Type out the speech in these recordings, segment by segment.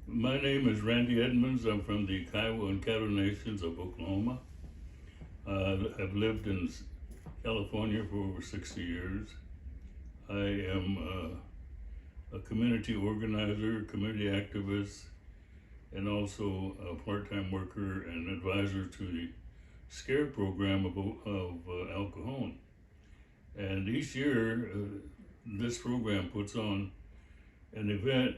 My name is Randy Edmonds. I'm from the Kiowa and Caddo Nations of Oklahoma. I've lived in California for over 60 years. I am a community organizer, community activist, and also a part-time worker and advisor to the SCARE program of Al Cajon. And each year, this program puts on an event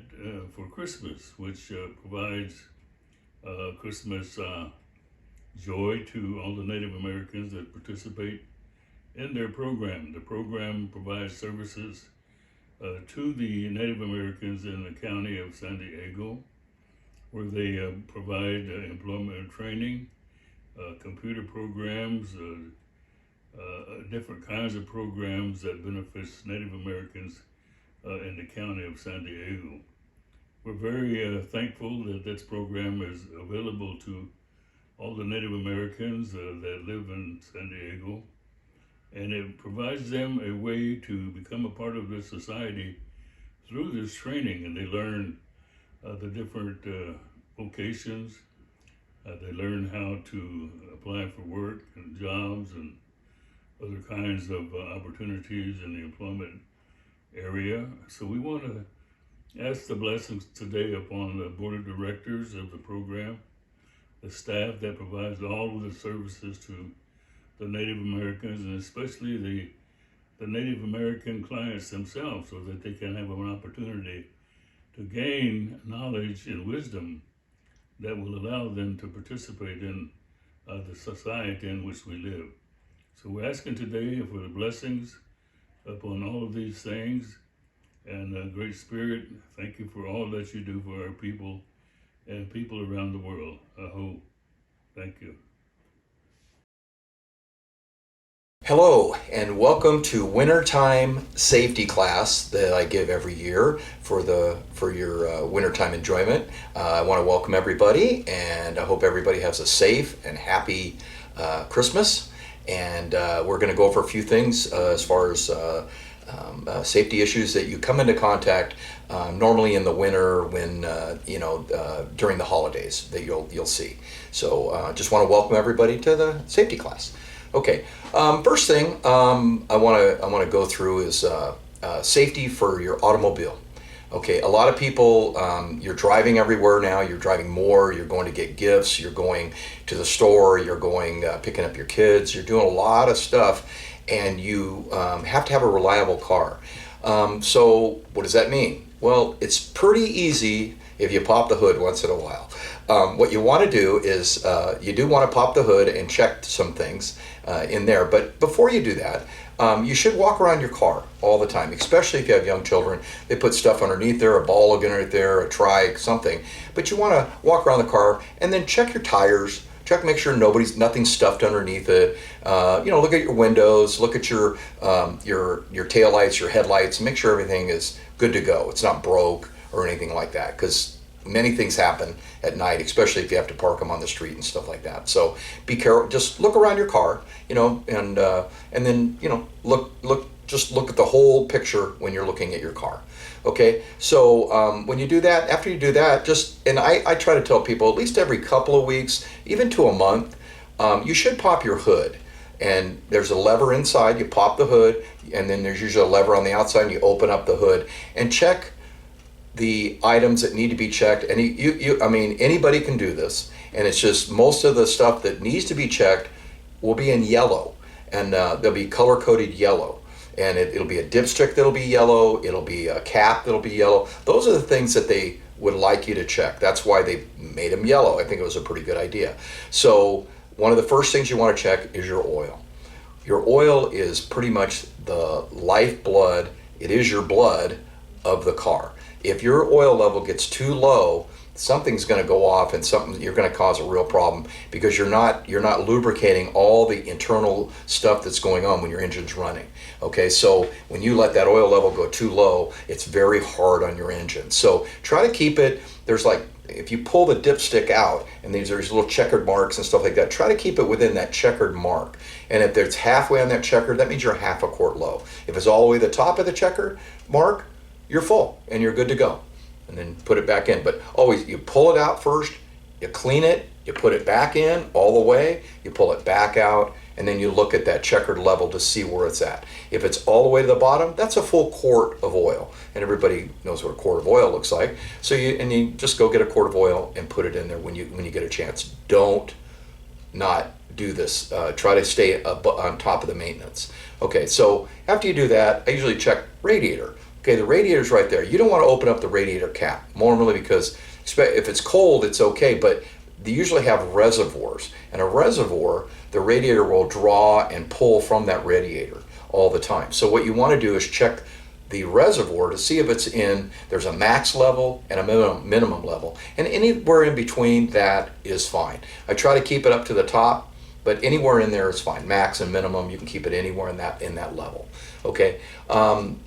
for Christmas, which provides Christmas joy to all the Native Americans that participate in their program. The program provides services to the Native Americans in the county of San Diego, where they provide employment training, computer programs, different kinds of programs that benefits Native Americans in the county of San Diego. We're very thankful that this program is available to all the Native Americans that live in San Diego, and it provides them a way to become a part of this society through this training, and they learn the different vocations. They learn how to apply for work and jobs and other kinds of opportunities in the employment area. So we want to ask the blessings today upon the board of directors of the program, the staff that provides all of the services to the Native Americans, and especially the Native American clients themselves, so that they can have an opportunity to gain knowledge and wisdom that will allow them to participate in the society in which we live. So we're asking today for the blessings upon all of these things, and Great Spirit, thank you for all that you do for our people and people around the world. Aho. Thank you. Hello, and welcome to Wintertime Safety class that I give every year for your wintertime enjoyment. I want to welcome everybody, and I hope everybody has a safe and happy Christmas. And we're going to go over a few things as far as safety issues that you come into contact normally in the winter when during the holidays that you'll see. So just want to welcome everybody to the safety class. Okay, first thing I want to go through is safety for your automobile. Okay, a lot of people, you're driving everywhere now, you're driving more, you're going to get gifts, you're going to the store, you're going picking up your kids, you're doing a lot of stuff, and you have to have a reliable car. So what does that mean? Well, it's pretty easy if you pop the hood once in a while. What you want to do is you do want to pop the hood and check some things in there, but before you do that, you should walk around your car all the time, especially if you have young children. They put stuff underneath there, a ball underneath there, a trike, something. But you want to walk around the car and then check your tires, make sure nothing's stuffed underneath it. Look at your windows, look at your tail lights, your headlights, make sure everything is good to go. It's not broke or anything like that, because many things happen at night, especially if you have to park them on the street and stuff like that. So be careful. Just look around your car, and then look at the whole picture when you're looking at your car. Okay, so when you do that, after you do that, I try to tell people at least every couple of weeks, even to a month, you should pop your hood. And there's a lever inside. You pop the hood, and then there's usually a lever on the outside, and you open up the hood and check the items that need to be checked. And anybody can do this, and it's just most of the stuff that needs to be checked will be in yellow, and they'll be color-coded yellow, and it'll be a dipstick that'll be yellow, it'll be a cap that'll be yellow. Those are the things that they would like you to check. That's why they made them yellow. I think it was a pretty good idea. So one of the first things you want to check is your oil. Your oil is pretty much the lifeblood. It is your blood of the car. If your oil level gets too low, something's going to go off, and you're going to cause a real problem, because you're not lubricating all the internal stuff that's going on when your engine's running. Okay, so when you let that oil level go too low, it's very hard on your engine. So try to keep it. If you pull the dipstick out and there's little checkered marks and stuff like that, try to keep it within that checkered mark. And if it's halfway on that checkered, that means you're half a quart low. If it's all the way to the top of the checkered mark, you're full and you're good to go. and then put it back in. But always, you pull it out first, you clean it, you put it back in all the way, you pull it back out, and then you look at that checkered level to see where it's at. If it's all the way to the bottom, that's a full quart of oil, and everybody knows what a quart of oil looks like. So you just go get a quart of oil and put it in there when you get a chance. Don't not do this. Try to stay on top of the maintenance. Okay, so after you do that, I usually check radiator. Okay, the radiator's right there. You don't want to open up the radiator cap, normally, because if it's cold, it's okay, but they usually have reservoirs. And a reservoir, the radiator will draw and pull from that radiator all the time. So what you want to do is check the reservoir to see if it's there's a max level and a minimum level. And anywhere in between that is fine. I try to keep it up to the top, but anywhere in there is fine. Max and minimum, you can keep it anywhere in that level. Okay,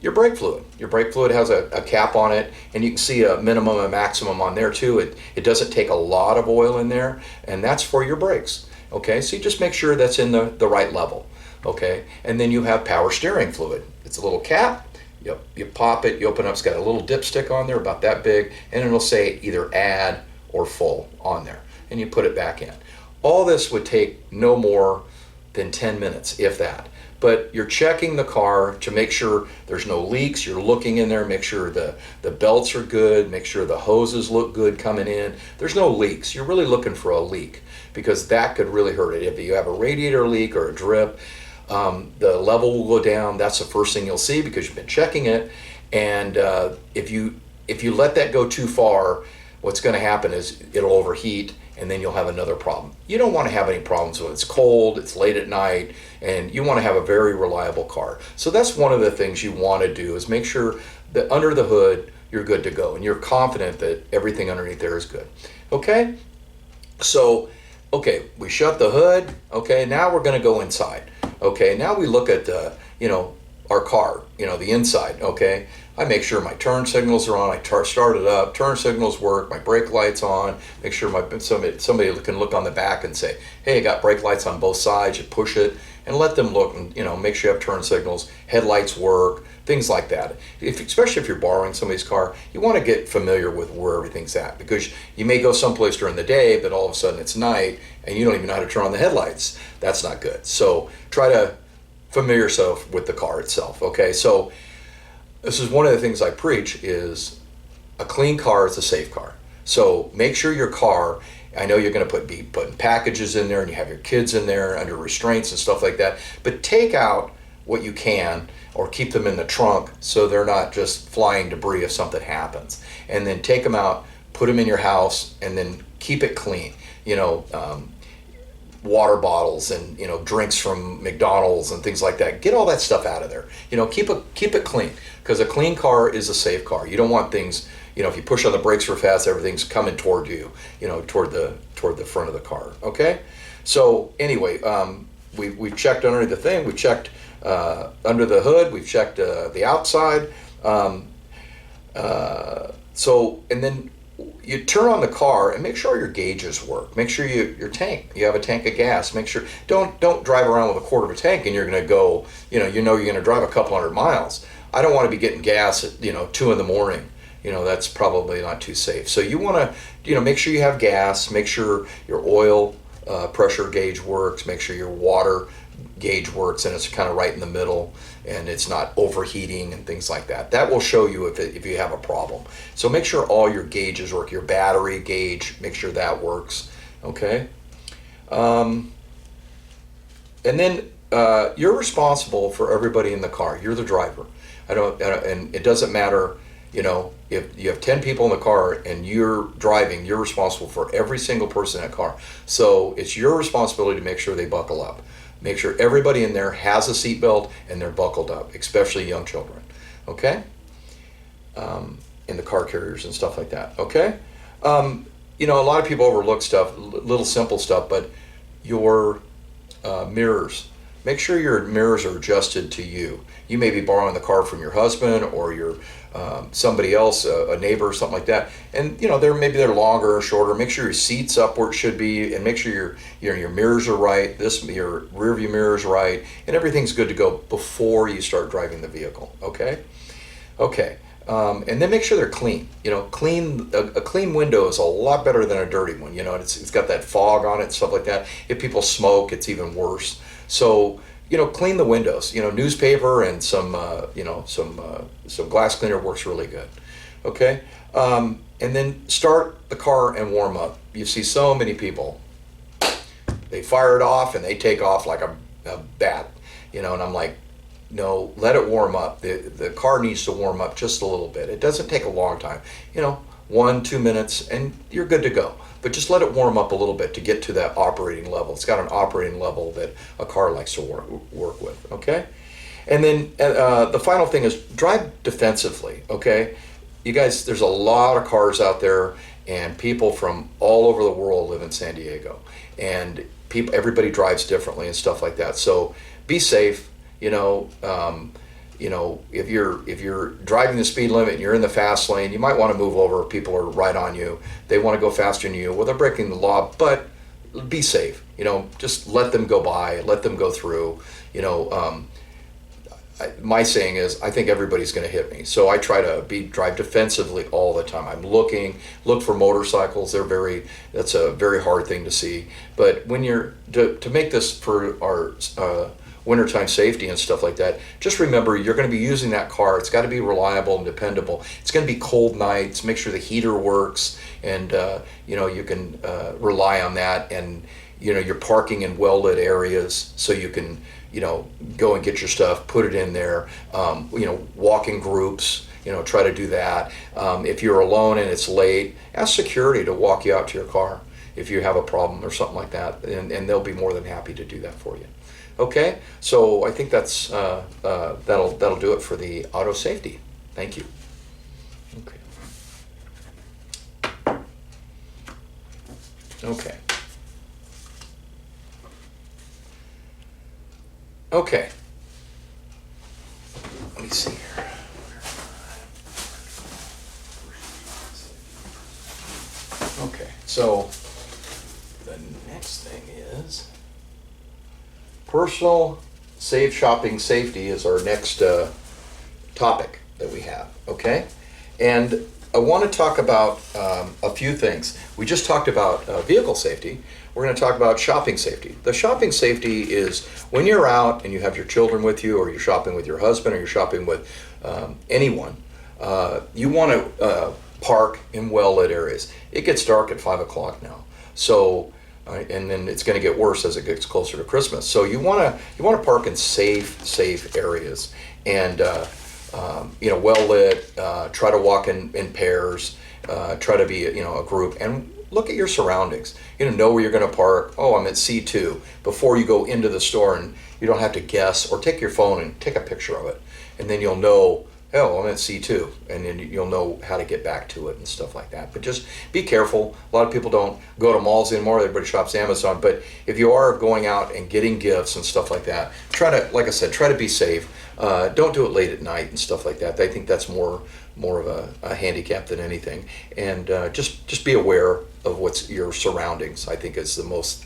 your brake fluid has a cap on it, and you can see a minimum and maximum on there too. It doesn't take a lot of oil in there, and that's for your brakes. Okay, so you just make sure that's in the right level. Okay, and then you have power steering fluid. It's a little cap. You pop it, you open up, it's got a little dipstick on there about that big, and it'll say either add or full on there, and you put it back in. All this would take no more than 10 minutes, if that. But you're checking the car to make sure there's no leaks. You're looking in there, make sure the belts are good, make sure the hoses look good coming in. There's no leaks. You're really looking for a leak, because that could really hurt it. If you have a radiator leak or a drip, the level will go down. That's the first thing you'll see, because you've been checking it. And if you let that go too far, what's going to happen is it'll overheat, and then you'll have another problem. You don't want to have any problems when it's cold, it's late at night, and you want to have a very reliable car. So that's one of the things you want to do, is make sure that under the hood you're good to go, and you're confident that everything underneath there is good. Okay? So, okay, we shut the hood. Okay, now we're going to go inside. Okay, now we look at our car, the inside. Okay, I make sure my turn signals are on. I start it up. Turn signals work. My brake lights on. Make sure somebody can look on the back and say, "Hey, I got brake lights on both sides." You push it and let them look, and make sure you have turn signals. Headlights work. Things like that. Especially if you're borrowing somebody's car, you want to get familiar with where everything's at, because you may go someplace during the day, but all of a sudden it's night and you don't even know how to turn on the headlights. That's not good. So try to familiar yourself with the car itself. Okay, so this is one of the things I preach, is a clean car is a safe car. So make sure your car, I know you're going to be putting packages in there, and you have your kids in there under restraints and stuff like that, but take out what you can, or keep them in the trunk so they're not just flying debris if something happens. And then take them out, put them in your house, and then keep it clean. Water bottles and drinks from McDonald's and things like that. Get all that stuff out of there. Keep it clean, because a clean car is a safe car. You don't want things, if you push on the brakes real fast, everything's coming toward you, toward the front of the car. Okay, so anyway, we've checked under the thing. We've checked under the hood. We've checked the outside. And then you turn on the car and make sure your gauges work. Make sure you have a tank of gas. Make sure don't drive around with a quarter of a tank and you're going to go. You're going to drive a couple hundred miles. I don't want to be getting gas at 2 a.m. That's probably not too safe. So you want to make sure you have gas. Make sure your oil pressure gauge works. Make sure your water gauge works and it's kind of right in the middle, and it's not overheating and things like that. That will show you if you have a problem. So make sure all your gauges work. Your battery gauge, make sure that works. Okay. And then you're responsible for everybody in the car. You're the driver. And it doesn't matter. If you have 10 people in the car and you're driving, you're responsible for every single person in that car. So it's your responsibility to make sure they buckle up. Make sure everybody in there has a seatbelt and they're buckled up, especially young children. Okay? In the car carriers and stuff like that. Okay? A lot of people overlook stuff, little simple stuff, but your mirrors. Make sure your mirrors are adjusted to you. You may be borrowing the car from your husband or your somebody else, a neighbor or something like that, and they're longer or shorter. Make sure your seat's up where it should be, and make sure your mirrors are right. Your rear view mirror is right, and everything's good to go before you start driving the vehicle. Okay. And then make sure they're clean. Clean a clean window is a lot better than a dirty one. It's got that fog on it and stuff like that. If people smoke, it's even worse. So clean the windows. Newspaper and some glass cleaner works really good. Okay, and then start the car and warm up. You see so many people. They fire it off and they take off like a bat. And I'm like, no, let it warm up. The car needs to warm up just a little bit. It doesn't take a long time. 1-2 minutes and you're good to go. But just let it warm up a little bit to get to that operating level. It's got an operating level that a car likes to work with, okay? And then the final thing is drive defensively, okay? You guys, there's a lot of cars out there, and people from all over the world live in San Diego. And everybody drives differently and stuff like that. So be safe. If you're driving the speed limit and you're in the fast lane, you might want to move over. People are right on you. They want to go faster than you. Well, they're breaking the law, but be safe. Just let them go by, let them go through. My saying is, I think everybody's going to hit me. So I try to drive defensively all the time. I'm look for motorcycles. That's a very hard thing to see. But when to make this for our wintertime safety and stuff like that, just remember you're going to be using that car. It's got to be reliable and dependable. It's going to be cold nights. Make sure the heater works, and you can rely on that. And you're parking in well-lit areas, so you can go and get your stuff, put it in there. Walk in groups. Try to do that. If you're alone and it's late, ask security to walk you out to your car if you have a problem or something like that, and they'll be more than happy to do that for you. Okay, so I think that's that'll do it for the auto safety. Thank you. Okay. Let me see here. Okay, so the next thing is personal safe shopping safety is our next topic that we have, okay? And I want to talk about a few things. We just talked about vehicle safety. We're going to talk about shopping safety. The shopping safety is when you're out and you have your children with you, or you're shopping with your husband, or you're shopping with anyone, you want to park in well-lit areas. It gets dark at 5 o'clock now. So and then it's going to get worse as it gets closer to Christmas. So you want to park in safe areas, and well lit. Try to walk in pairs. Try to be a group, and look at your surroundings. Know where you're going to park. Oh, I'm at C2. Before you go into the store, and you don't have to guess, or take your phone and take a picture of it, and then you'll know. Oh, I'm at C2, and then you'll know how to get back to it and stuff like that. But just be careful. A lot of people don't go to malls anymore. Everybody shops Amazon. But if you are going out and getting gifts and stuff like that, like I said, try to be safe. Don't do it late at night and stuff like that. I think that's more of a handicap than anything. And just be aware of what's your surroundings. I think is the most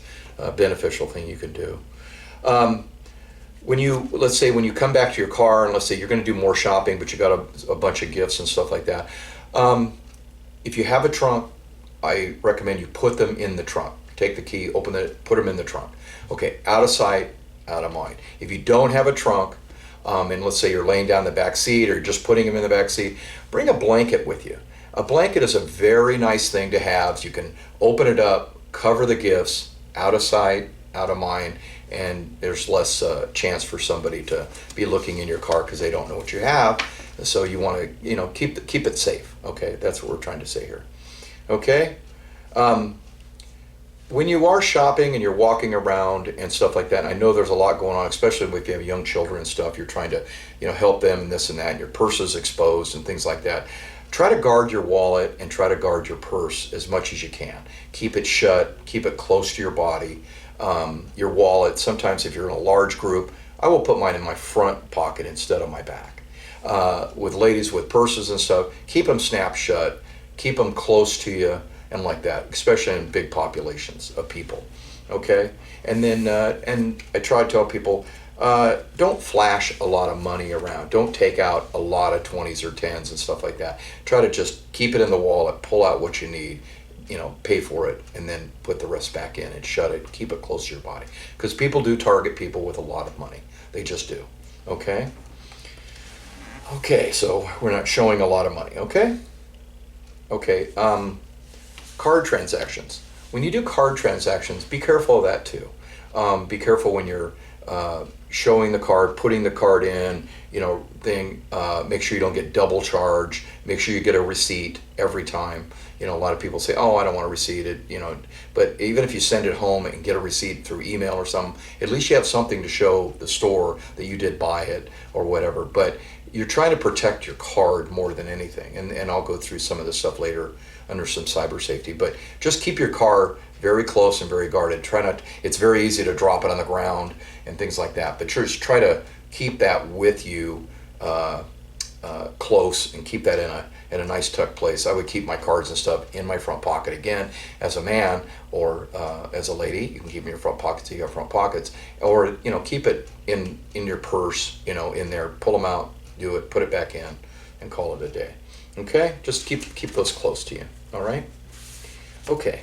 beneficial thing you can do. Let's say when you come back to your car, and let's say you're going to do more shopping, but you got a bunch of gifts and stuff like that. If you have a trunk, I recommend you put them in the trunk. Take the key, open it, put them in the trunk. Okay, out of sight, out of mind. If you don't have a trunk, and let's say you're laying down in the back seat, or just putting them in the back seat, bring a blanket with you. A blanket is a very nice thing to have. So you can open it up, cover the gifts, out of sight, out of mind, and there's less chance for somebody to be looking in your car because they don't know what you have. So you want to keep it safe. Okay, that's what we're trying to say here. Okay, when you are shopping and you're walking around and stuff like that, and I know there's a lot going on, especially if you have young children and stuff, you're trying to help them and this and that, and your purse is exposed and things like that. Try to guard your wallet and try to guard your purse as much as you can. Keep it shut, keep it close to your body. Your wallet, sometimes if you're in a large group, I will put mine in my front pocket instead of my back. With ladies with purses and stuff, keep them snapped shut, keep them close to you and like that, especially in big populations of people. Okay? And then, and I try to tell people, Don't flash a lot of money around. Don't take out a lot of 20s or 10s and stuff like that. Try to just keep it in the wallet, pull out what you need, pay for it, and then put the rest back in and shut it. Keep it close to your body. Because people do target people with a lot of money. They just do. Okay? Okay, so we're not showing a lot of money. Okay? Okay. Card transactions. When you do card transactions, be careful of that too. Be careful when you're showing the card, putting the card in, make sure you don't get double charged. Make sure you get a receipt every time. A lot of people say, oh, I don't want to receipt it, but even if you send it home and get a receipt through email or something, at least you have something to show the store that you did buy it or whatever. But you're trying to protect your card more than anything. And I'll go through some of this stuff later under some cyber safety, but just keep your car very close and very guarded. Try not, it's very easy to drop it on the ground and things like that, but just try to keep that with you close and keep that in a nice tucked place. I would keep my cards and stuff in my front pocket. Again, as a man or as a lady, you can keep them in your front pockets. You have front pockets, or keep it in your purse. In there. Pull them out, do it, put it back in, and call it a day. Okay, just keep those close to you. All right. Okay.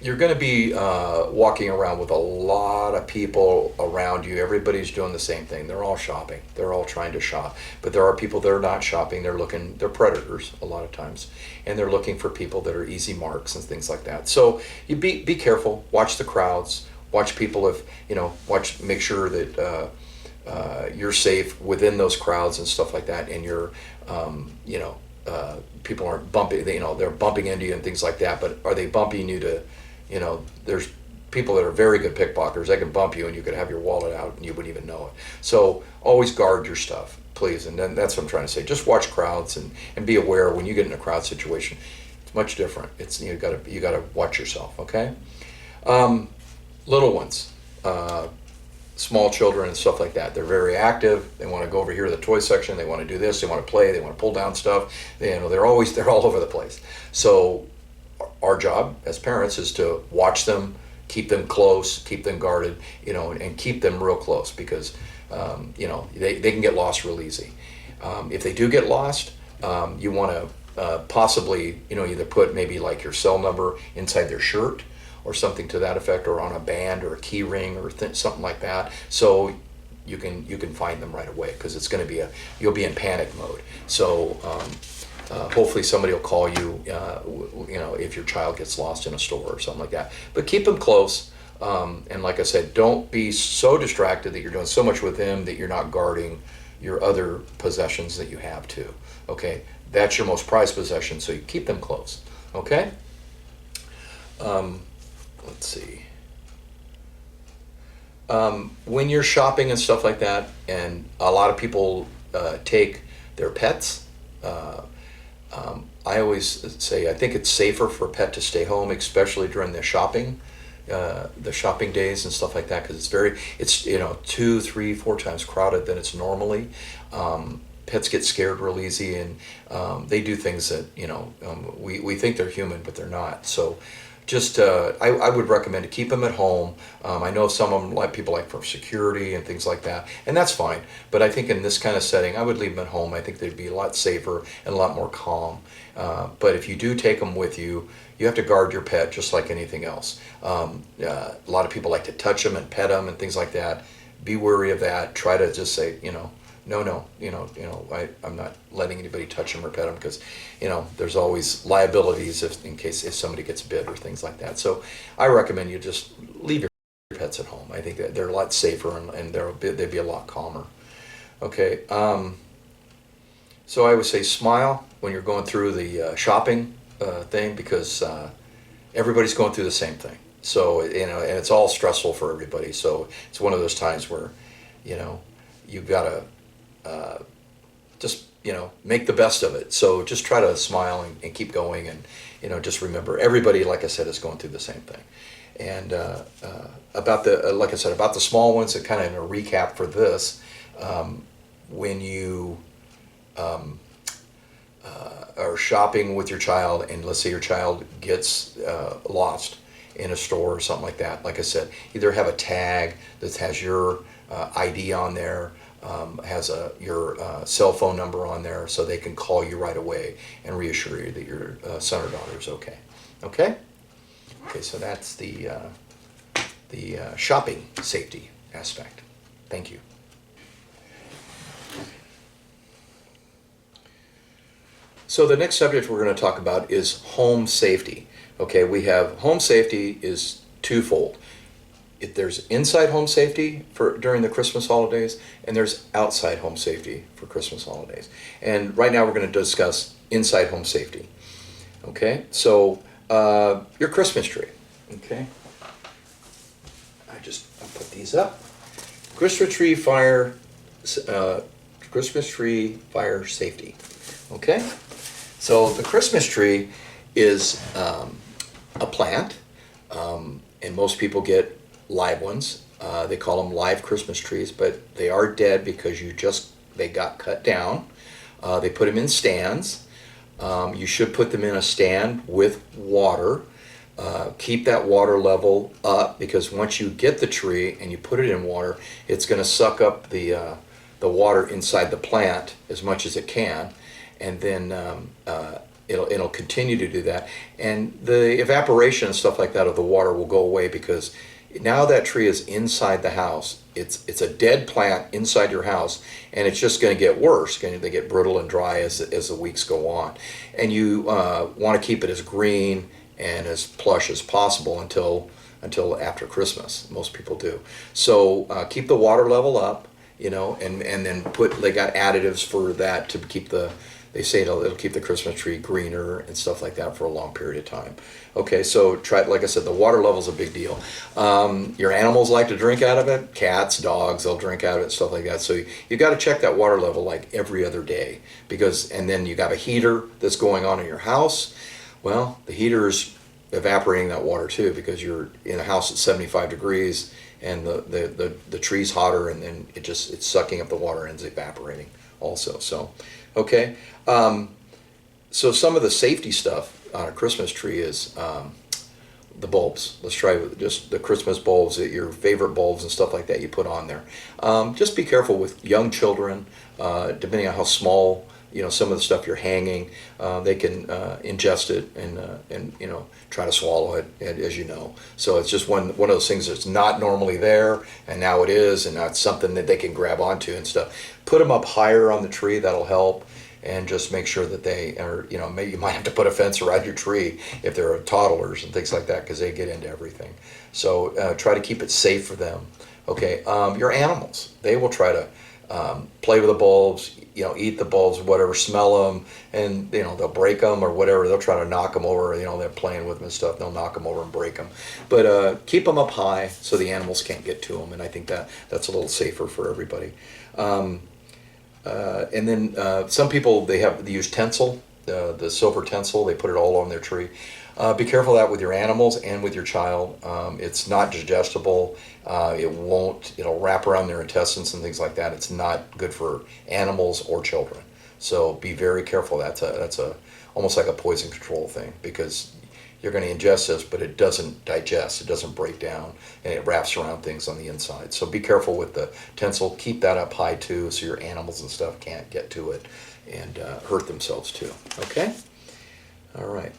You're going to be walking around with a lot of people around you. Everybody's doing the same thing. They're all shopping. They're all trying to shop. But there are people that are not shopping. They're predators a lot of times. And they're looking for people that are easy marks and things like that. So you be careful. Watch the crowds. Watch people make sure that you're safe within those crowds and stuff like that. And you're, people aren't bumping, they're bumping into you and things like that. But are they bumping you to, there's people that are very good pickpocketers. They can bump you and you could have your wallet out and you wouldn't even know it. So always guard your stuff, please. And then that's what I'm trying to say. Just watch crowds and be aware when you get in a crowd situation. It's much different. It's you gotta watch yourself. Okay. Little ones, small children and stuff like that. They're very active. They want to go over here to the toy section. They want to do this. They want to play. They want to pull down stuff. They're all over the place. So our job as parents is to watch them, keep them close, keep them guarded, and keep them real close because, they can get lost real easy. If they do get lost, you want to possibly, either put maybe like your cell number inside their shirt or something to that effect, or on a band or a key ring or something like that, so you can find them right away, because it's going to be you'll be in panic mode. So hopefully somebody will call you, if your child gets lost in a store or something like that. But keep them close, and like I said, don't be so distracted that you're doing so much with them that you're not guarding your other possessions that you have too. Okay, that's your most prized possession, so you keep them close. Okay. Let's see. When you're shopping and stuff like that, and a lot of people take their pets, I always say I think it's safer for a pet to stay home, especially during the shopping days and stuff like that, because it's 2, 3, 4 times crowded than it's normally. Pets get scared real easy, and they do things that we think they're human, but they're not. So just I would recommend to keep them at home. I know some of them people like for security and things like that, and that's fine. But I think in this kind of setting, I would leave them at home. I think they'd be a lot safer and a lot more calm. But if you do take them with you, you have to guard your pet just like anything else. A lot of people like to touch them and pet them and things like that. Be wary of that. Try to just say, no, I'm not letting anybody touch them or pet them, because, there's always liabilities if somebody gets bit or things like that. So I recommend you just leave your pets at home. I think that they're a lot safer and they'd be a lot calmer. Okay. So I would say smile when you're going through the shopping thing, because everybody's going through the same thing. So, and it's all stressful for everybody. So it's one of those times where, you've got to just make the best of it. So just try to smile and keep going, and just remember, everybody, like I said, is going through the same thing. And about the small ones, and kind of in a recap for this, when you are shopping with your child, and let's say your child gets lost, in a store or something like that. Like I said, either have a tag that has your ID on there, has your cell phone number on there, so they can call you right away and reassure you that your son or daughter is okay. Okay? Okay, so that's the shopping safety aspect. Thank you. So the next subject we're going to talk about is home safety. Okay, we have home safety is twofold. There's inside home safety for during the Christmas holidays, and there's outside home safety for Christmas holidays. And right now we're going to discuss inside home safety. Okay, so your Christmas tree. Okay, I'll put these up. Christmas tree fire safety. Okay, so the Christmas tree is a plant, and most people get live ones. They call them live Christmas trees, but they are dead because they got cut down. They put them in stands. You should put them in a stand with water. Keep that water level up, because once you get the tree and you put it in water, it's going to suck up the water inside the plant as much as it can, and then it'll continue to do that, and the evaporation and stuff like that of the water will go away, because now that tree is inside the house. It's a dead plant inside your house, and it's just going to get worse. They get brittle and dry as the weeks go on, and you want to keep it as green and as plush as possible until after Christmas. Most people do. So keep the water level up, and then they got additives for that to keep they say it'll keep the Christmas tree greener and stuff like that for a long period of time. Okay, so like I said, the water level is a big deal. Your animals like to drink out of it. Cats, dogs, they'll drink out of it, stuff like that. So you got to check that water level like every other day, and then you got a heater that's going on in your house. Well, the heater's evaporating that water too, because you're in a house at 75 degrees and the tree's hotter, and then it's sucking up the water and it's evaporating also. So, okay. So some of the safety stuff on a Christmas tree is the bulbs. Let's try with just the Christmas bulbs, your favorite bulbs and stuff like that you put on there. Just be careful with young children, depending on how small, some of the stuff you're hanging, they can ingest it and try to swallow it, as you know. So it's just one of those things that's not normally there, and now it is, and now it's something that they can grab onto and stuff. Put them up higher on the tree, that'll help. And just make sure that they are, maybe you might have to put a fence around your tree if they're toddlers and things like that, because they get into everything. So try to keep it safe for them. Okay, your animals, they will try to play with the bulbs, eat the bulbs, whatever, smell them, and they'll break them or whatever. They'll try to knock them over. They're playing with them and stuff. They'll knock them over and break them. But keep them up high so the animals can't get to them, and I think that's a little safer for everybody. And then some people, they use tinsel, the silver tinsel. They put it all on their tree. Be careful of that with your animals and with your child. It's not digestible. It'll wrap around their intestines and things like that. It's not good for animals or children. So be very careful. That's almost like a poison control thing, because you're going to ingest this, but it doesn't digest, it doesn't break down, and it wraps around things on the inside. So be careful with the tinsel. Keep that up high too, so your animals and stuff can't get to it and hurt themselves too. Okay? All right.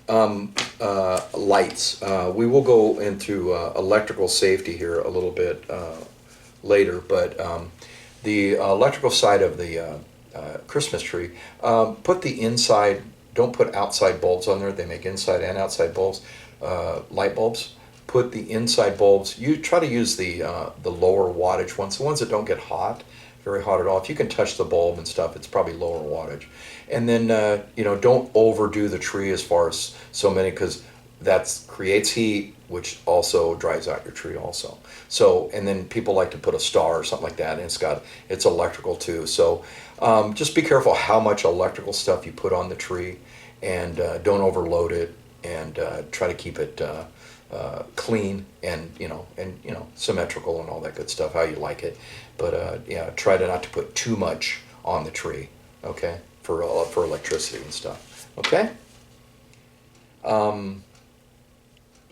Lights. We will go into electrical safety here a little bit later, but the electrical side of the Christmas tree, put the inside. Don't put outside bulbs on there. They make inside and outside bulbs, light bulbs. Put the inside bulbs. You try to use the lower wattage ones, the ones that don't get very hot at all. If you can touch the bulb and stuff, it's probably lower wattage. And then don't overdo the tree as far as so many, because that creates heat, which also dries out your tree also. So, and then people like to put a star or something like that, and it's electrical too. So just be careful how much electrical stuff you put on the tree, and don't overload it, and try to keep it clean and symmetrical and all that good stuff, how you like it. But try not to put too much on the tree, okay, for electricity and stuff, okay.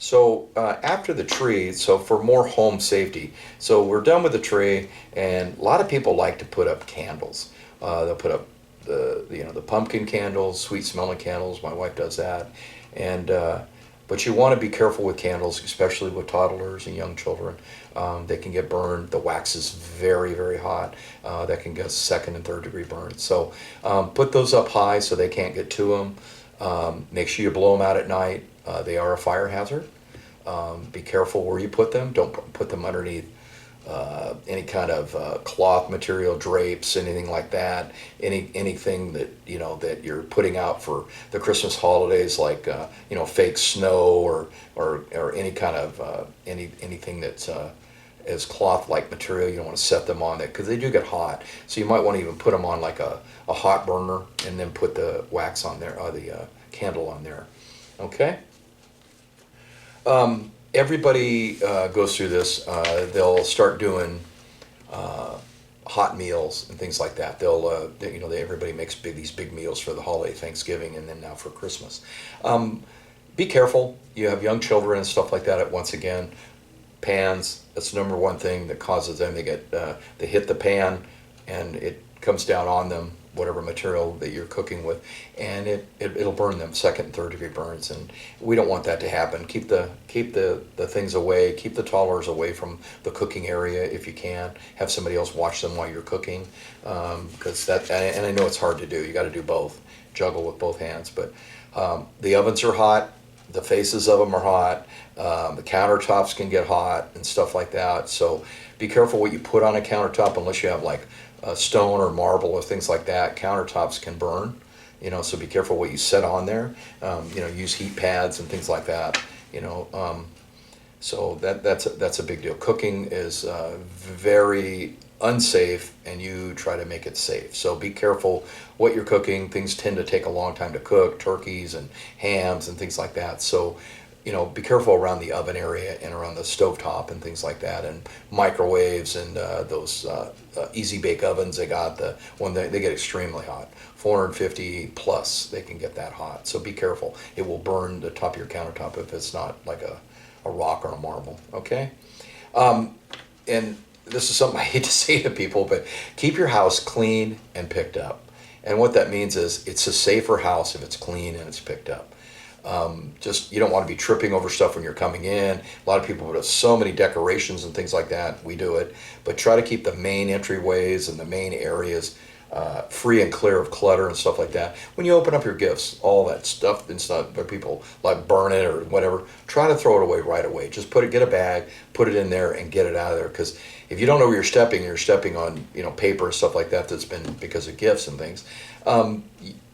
So after the tree, so for more home safety, so we're done with the tree, and a lot of people like to put up candles. They'll put up the pumpkin candles, sweet smelling candles. My wife does that, and but you want to be careful with candles, especially with toddlers and young children. They can get burned. The wax is very, very hot. That can get second and third degree burns. So put those up high so they can't get to them. Make sure you blow them out at night. They are a fire hazard. Be careful where you put them. Don't put them underneath any kind of cloth material, drapes, anything like that. Anything that that you're putting out for the Christmas holidays, like fake snow or any kind of anything that's is cloth-like material. You don't want to set them on it because they do get hot. So you might want to even put them on like a hot burner and then put the wax on there or the candle on there. Okay. Everybody goes through this. They'll start doing hot meals and things like that. Everybody makes these big meals for the holiday, Thanksgiving, and then now for Christmas. Be careful. You have young children and stuff like that. Once again, pans. That's the number one thing that causes them. They hit the pan, and it comes down on them, whatever material that you're cooking with, and it'll burn them, second and third degree burns, and we don't want that to happen. Keep the things away. Keep the toddlers away from the cooking area if you can. Have somebody else watch them while you're cooking, because and I know it's hard to do. You got to do both, juggle with both hands. But the ovens are hot. The faces of them are hot. The countertops can get hot and stuff like that. So be careful what you put on a countertop, unless you have like stone or marble or things like that. Countertops can burn, so be careful what you set on there. Use heat pads and things like that. So that's a big deal. Cooking is very unsafe, and you try to make it safe. So be careful what you're cooking. Things tend to take a long time to cook, turkeys and hams and things like that. So be careful around the oven area and around the stovetop and things like that, and microwaves and those easy bake ovens. They get extremely hot, 450 plus. They can get that hot. So be careful. It will burn the top of your countertop if it's not like a rock or a marble. Okay, and this is something I hate to say to people, but keep your house clean and picked up. And what that means is it's a safer house if it's clean and it's picked up. You don't want to be tripping over stuff when you're coming in. A lot of people put up so many decorations and things like that. We do it, but try to keep the main entryways and the main areas free and clear of clutter and stuff like that. When you open up your gifts, all that stuff and stuff, where people like burn it or whatever, try to throw it away right away. Just get a bag, put it in there, and get it out of there. Because if you don't know where you're stepping on paper and stuff like that that's been because of gifts and things.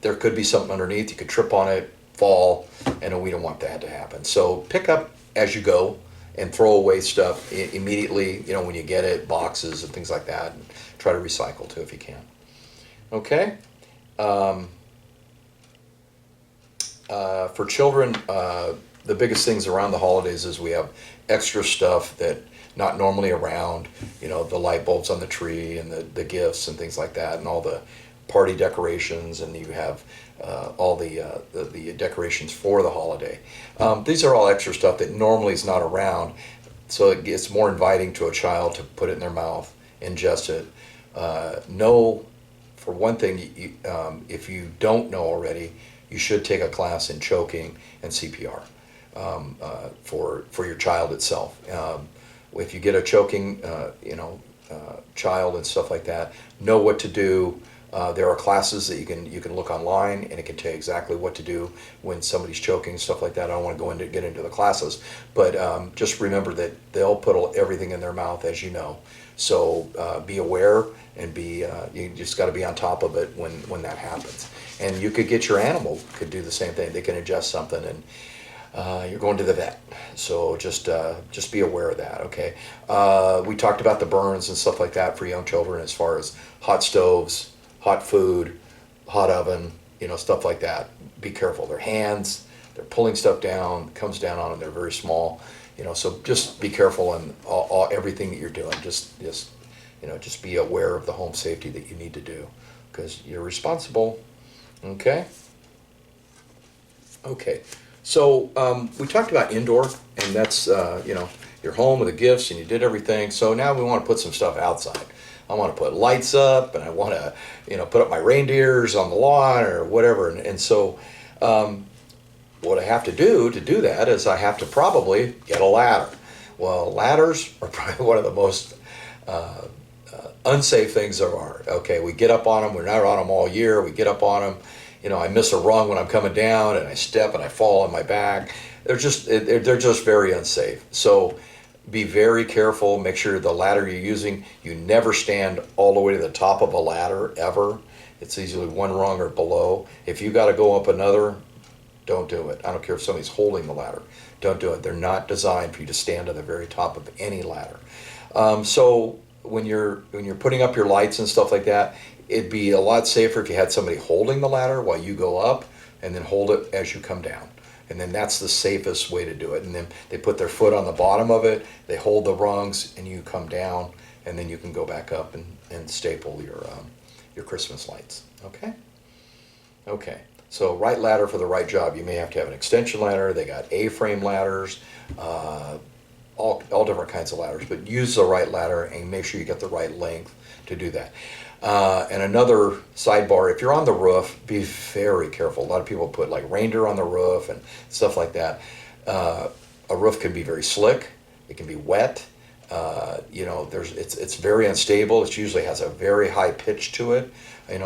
There could be something underneath. You could trip on it, fall, and we don't want that to happen. So pick up as you go and throw away stuff immediately, when you get it, boxes and things like that, and try to recycle too if you can. Okay. For children, the biggest things around the holidays is we have extra stuff that not normally around, the light bulbs on the tree and the gifts and things like that, and all the party decorations, and you have all the decorations for the holiday. These are all extra stuff that normally is not around, so it's more inviting to a child to put it in their mouth, ingest it. For one thing, if you don't know already, you should take a class in choking and CPR for your child itself. If you get a choking, child and stuff like that, know what to do. There are classes that you can look online, and it can tell you exactly what to do when somebody's choking, stuff like that. I don't want to get into the classes, but just remember that they'll put everything in their mouth, as you know. So be aware, and you just got to be on top of it when that happens. And you could get your animal could do the same thing. They can ingest something, and you're going to the vet. So just be aware of that. Okay. We talked about the burns and stuff like that for young children, as far as hot stoves, hot food, hot oven, stuff like that. Be careful. Their hands, they're pulling stuff down, comes down on them. They're very small, so just be careful in everything that you're doing. Just be aware of the home safety that you need to do, because you're responsible. Okay. So we talked about indoor and that's, you're home with the gifts and you did everything. So now we want to put some stuff outside. I want to put lights up, and I want to, put up my reindeers on the lawn or whatever. And so, what I have to do that is I have to probably get a ladder. Well, ladders are probably one of the most unsafe things there are. Okay, we get up on them. We're not on them all year. We get up on them. I miss a rung when I'm coming down, and I step and I fall on my back. They're just very unsafe. So be very careful. Make sure the ladder you're using, you never stand all the way to the top of a ladder ever. It's usually one rung or below. If you got to go up another, don't do it. I don't care if somebody's holding the ladder. Don't do it. They're not designed for you to stand to the very top of any ladder. So when you're putting up your lights and stuff like that, it'd be a lot safer if you had somebody holding the ladder while you go up, and then hold it as you come down. And then that's the safest way to do it. And then they put their foot on the bottom of it, they hold the rungs, and you come down, and then you can go back up and staple your Christmas lights. Okay? Okay. So right ladder for the right job. You may have to have an extension ladder. They got A-frame ladders, all different kinds of ladders. But use the right ladder and make sure you get the right length to do that. And another sidebar, if you're on the roof, be very careful. A lot of people put like reindeer on the roof and stuff like that. A roof can be very slick. It can be wet. It's very unstable. It usually has a very high pitch to it.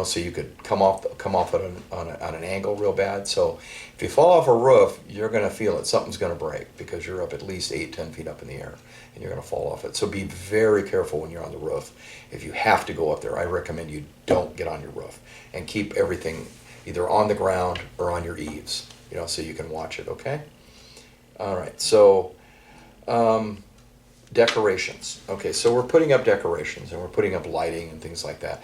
So you could come off it on an angle real bad. So if you fall off a roof, you're going to feel it. Something's going to break because you're up at least 8-10 feet up in the air, and you're going to fall off it. So be very careful when you're on the roof. If you have to go up there, I recommend you don't get on your roof, and keep everything either on the ground or on your eaves, so you can watch it. Okay. All right. So. Decorations. Okay, so we're putting up decorations and we're putting up lighting and things like that.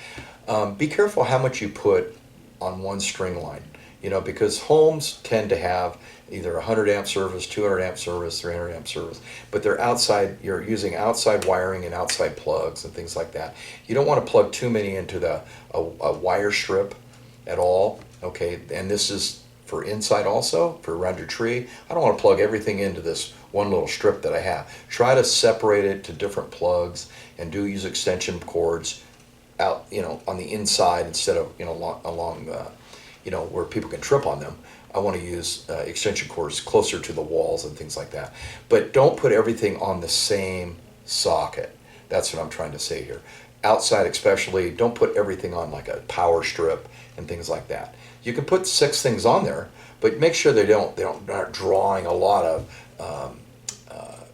Be careful how much you put on one string line, because homes tend to have either 100 amp service, 200 amp service, 300 amp service, but they're outside, you're using outside wiring and outside plugs and things like that. You don't want to plug too many into a wire strip at all, okay, and this is for inside also, for around your tree. I don't want to plug everything into this one little strip that I have. Try to separate it to different plugs, and use extension cords out, on the inside instead of, along where people can trip on them. I want to use extension cords closer to the walls and things like that. But don't put everything on the same socket. That's what I'm trying to say here. Outside especially, don't put everything on like a power strip and things like that. You can put 6 things on there, but make sure they're not drawing a lot of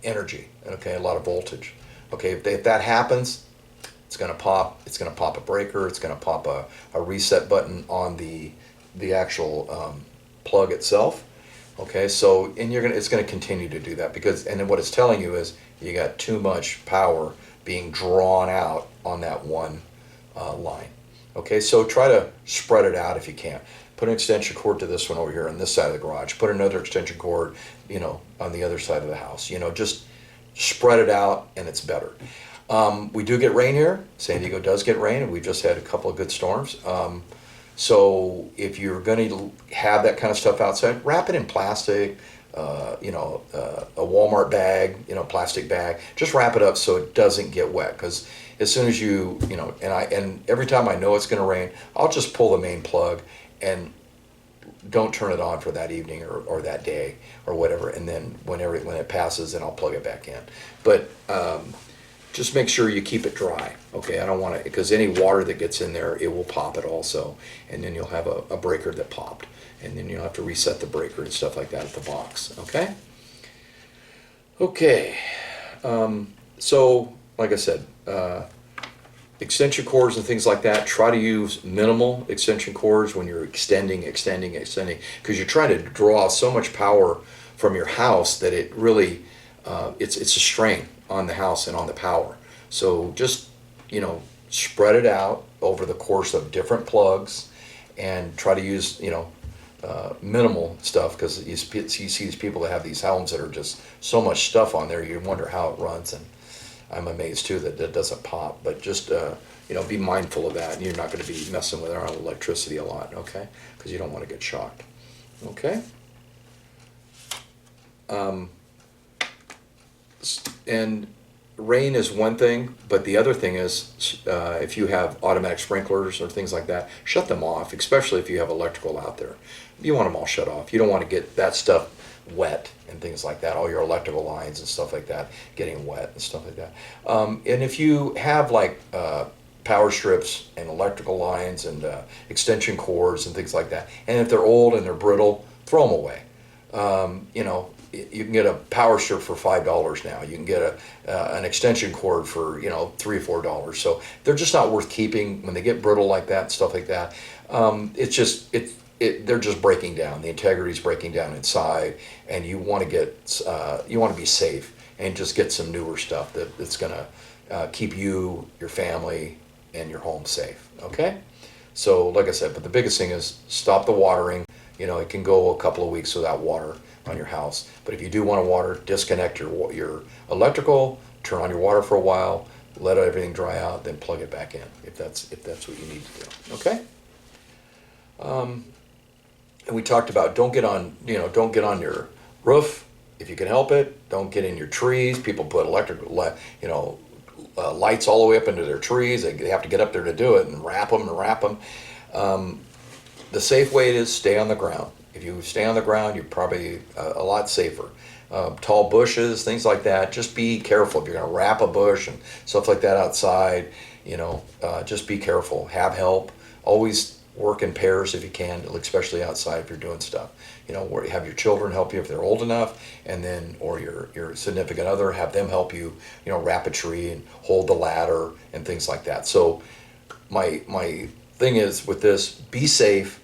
energy, okay, a lot of voltage. Okay, if that happens, it's going to pop. It's going to pop a breaker. It's going to pop a reset button on the actual plug itself. Okay, so it's going to continue to do that and then what it's telling you is you got too much power being drawn out on that one line. Okay, so try to spread it out if you can. Put an extension cord to this one over here on this side of the garage. Put another extension cord, on the other side of the house. Just spread it out, and it's better. We do get rain here. San Diego does get rain, and we've just had a couple of good storms. So if you're going to have that kind of stuff outside, wrap it in plastic, a Walmart bag, plastic bag. Just wrap it up so it doesn't get wet. Because as soon as and every time I know it's going to rain, I'll just pull the main plug and don't turn it on for that evening or that day or whatever. And then when it passes, then I'll plug it back in. But just make sure you keep it dry. Okay, I don't want to, because any water that gets in there, it will pop it also. And then you'll have a breaker that popped. And then you'll have to reset the breaker and stuff like that at the box. Okay? Okay. So, like I said, extension cords and things like that, try to use minimal extension cords when you're extending, because you're trying to draw so much power from your house that it really, it's a strain on the house and on the power. So just, spread it out over the course of different plugs and try to use, minimal stuff, because you see these people that have these homes that are just so much stuff on there, you wonder how it runs, and I'm amazed too that it doesn't pop. But just be mindful of that, and you're not going to be messing with our electricity a lot, okay? Because you don't want to get shocked. Okay. and rain is one thing, but the other thing is if you have automatic sprinklers or things like that, shut them off, especially if you have electrical out there. You want them all shut off. You don't want to get that stuff wet and things like that, all your electrical lines and stuff like that getting wet and stuff like that. And if you have like power strips and electrical lines and extension cords and things like that, and if they're old and they're brittle, throw them away. You know, you can get a power strip for $5 now. You can get an extension cord for, you know, $3 or $4. So they're just not worth keeping when they get brittle like that and stuff like that. They're just breaking down. The integrity's breaking down inside, and you want to get you want to be safe and just get some newer stuff that's gonna keep you, your family, and your home safe. Okay. So like I said, but the biggest thing is stop the watering. You know, it can go a couple of weeks without water on your house. But if you do want to water, disconnect your electrical, turn on your water for a while, let everything dry out, then plug it back in if that's what you need to do. Okay. And we talked about don't get on your roof if you can help it. Don't get in your trees. People put lights all the way up into their trees. They have to get up there to do it and wrap them. The safe way is stay on the ground. If you stay on the ground, you're probably a lot safer. Tall bushes, things like that, just be careful. If you're going to wrap a bush and stuff like that outside, just be careful. Have help. Always work in pairs if you can, especially outside if you're doing stuff. Where you have your children help you if they're old enough, and then, or your significant other, have them help you, wrap a tree and hold the ladder and things like that. So my thing is with this, be safe,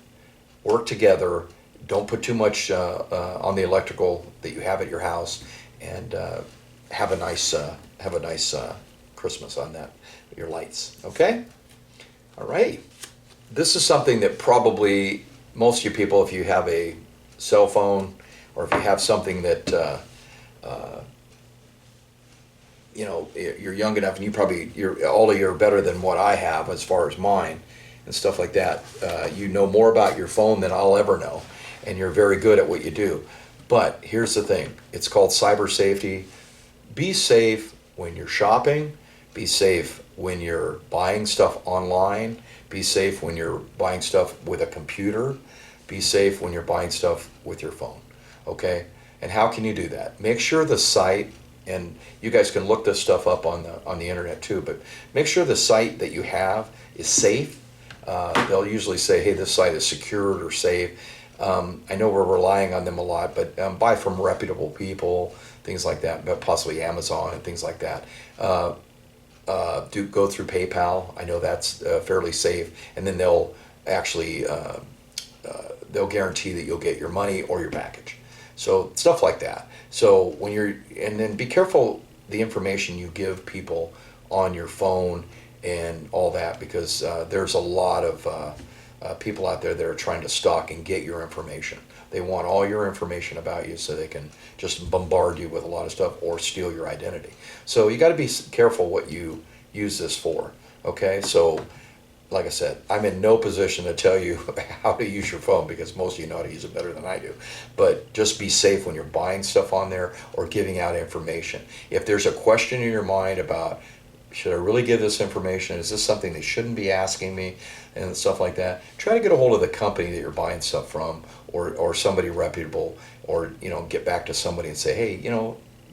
work together, don't put too much on the electrical that you have at your house, and have a nice Christmas on that, your lights. Okay? All right. This is something that probably most of you people, if you have a cell phone or if you have something that you're young enough, and all of you are better than what I have as far as mine and stuff like that. You know more about your phone than I'll ever know, and you're very good at what you do. But here's the thing, it's called cyber safety. Be safe when you're shopping. Be safe when you're buying stuff online. Be safe when you're buying stuff with a computer. Be safe when you're buying stuff with your phone. Okay? And how can you do that? Make sure the site, and you guys can look this stuff up on the internet too, but make sure the site that you have is safe. They'll usually say, hey, this site is secured or safe. I know we're relying on them a lot, but buy from reputable people, things like that, but possibly Amazon and things like that. Do go through PayPal. I know that's fairly safe, and then they'll actually they'll guarantee that you'll get your money or your package. So stuff like that. So and then be careful the information you give people on your phone and all that, because there's a lot of people out there that are trying to stalk and get your information. They want all your information about you so they can just bombard you with a lot of stuff or steal your identity. So you got to be careful what you use this for. Okay, so like I said, I'm in no position to tell you how to use your phone, because most of you know how to use it better than I do. But just be safe when you're buying stuff on there or giving out information. If there's a question in your mind about, should I really give this information? Is this something they shouldn't be asking me? And stuff like that. Try to get a hold of the company that you're buying stuff from, or somebody reputable, or get back to somebody and say, hey,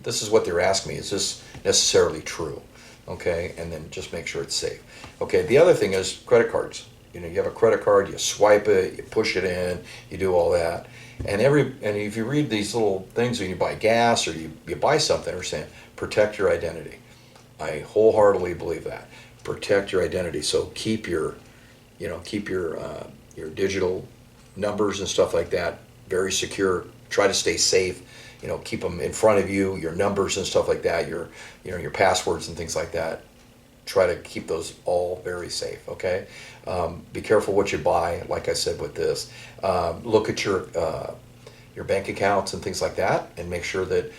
this is what they're asking me. Is this necessarily true? Okay, and then just make sure it's safe. Okay, the other thing is credit cards. You have a credit card, you swipe it, you push it in, you do all that. And if you read these little things when you buy gas or you buy something, they're saying protect your identity. I wholeheartedly believe that. Protect your identity. So keep your digital numbers and stuff like that very secure. Try to stay safe. Keep them in front of you. Your numbers and stuff like that. Your passwords and things like that. Try to keep those all very safe. Okay. Be careful what you buy. Like I said with this, look at your bank accounts and things like that, and make sure that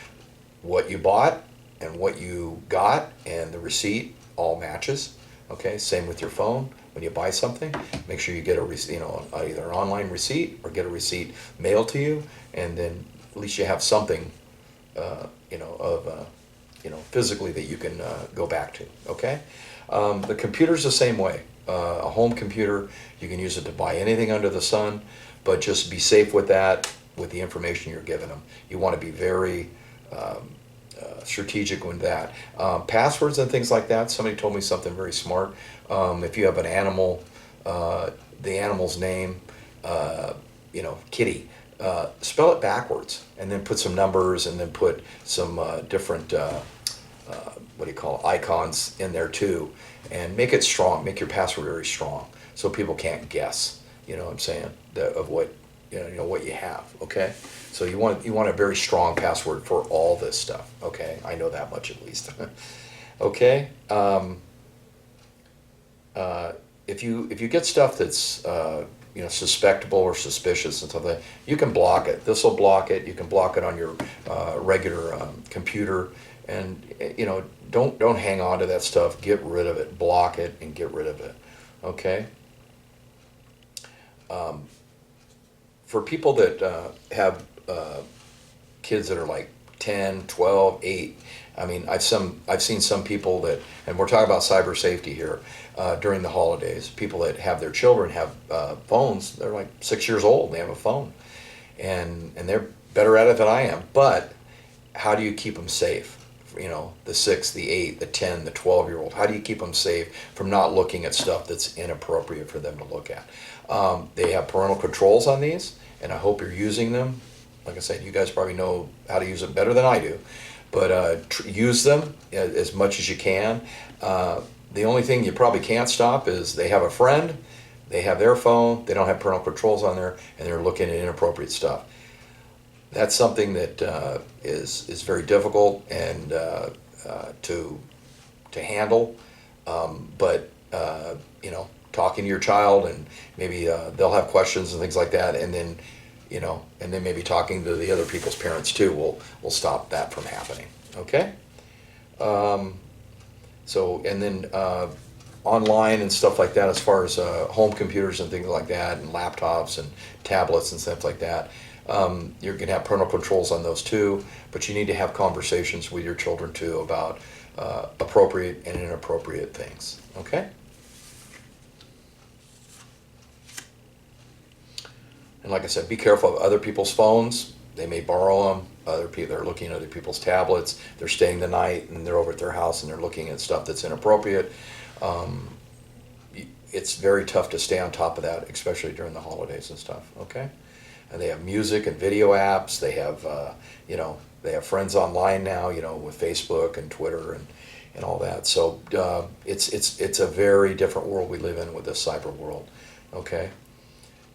what you bought and what you got and the receipt all matches. Okay, same with your phone. When you buy something, make sure you get a receipt, either an online receipt or get a receipt mailed to you, and then at least you have something, physically that you can go back to. Okay, the computer's the same way. A home computer, you can use it to buy anything under the sun, but just be safe with that, with the information you're giving them. You want to be very strategic with that. Passwords and things like that. Somebody told me something very smart. If you have an animal, the animal's name, kitty, spell it backwards, and then put some numbers, and then put some different icons in there too, and make it strong. Make your password very strong, so people can't guess. You know what I'm saying? Of what what you have. Okay, so you want a very strong password for all this stuff. Okay, I know that much at least. Okay. If you get stuff that's suspectable or suspicious and stuff like that, you can block it. This will block it. You can block it on your regular computer, and don't hang on to that stuff. Get rid of it. Block it and get rid of it. Okay. For people that have kids that are like 10, 12, 8, I mean, I've seen some people that, and we're talking about cyber safety here, during the holidays, people that have their children have phones. They're like 6 years old and they have a phone, and they're better at it than I am. But how do you keep them safe? The 6, the 8, the 10, the 12-year-old. How do you keep them safe from not looking at stuff that's inappropriate for them to look at? They have parental controls on these, and I hope you're using them. Like I said, you guys probably know how to use it better than I do, but use them as much as you can. The only thing you probably can't stop is they have a friend, they have their phone, they don't have parental controls on there, and they're looking at inappropriate stuff. That's something that is very difficult and to handle. But talking to your child, and maybe they'll have questions and things like that, and then maybe talking to the other people's parents too will stop that from happening. Okay. And then online and stuff like that, as far as home computers and things like that, and laptops and tablets and stuff like that, you're going to have parental controls on those too, but you need to have conversations with your children too about appropriate and inappropriate things. Okay. And like I said, be careful of other people's phones. They may borrow them. Other people, they're looking at other people's tablets. They're staying the night, and they're over at their house, and they're looking at stuff that's inappropriate. It's very tough to stay on top of that, especially during the holidays and stuff. Okay, and they have music and video apps. They have, they have friends online now, with Facebook and Twitter and all that. So it's a very different world we live in with this cyber world. Okay.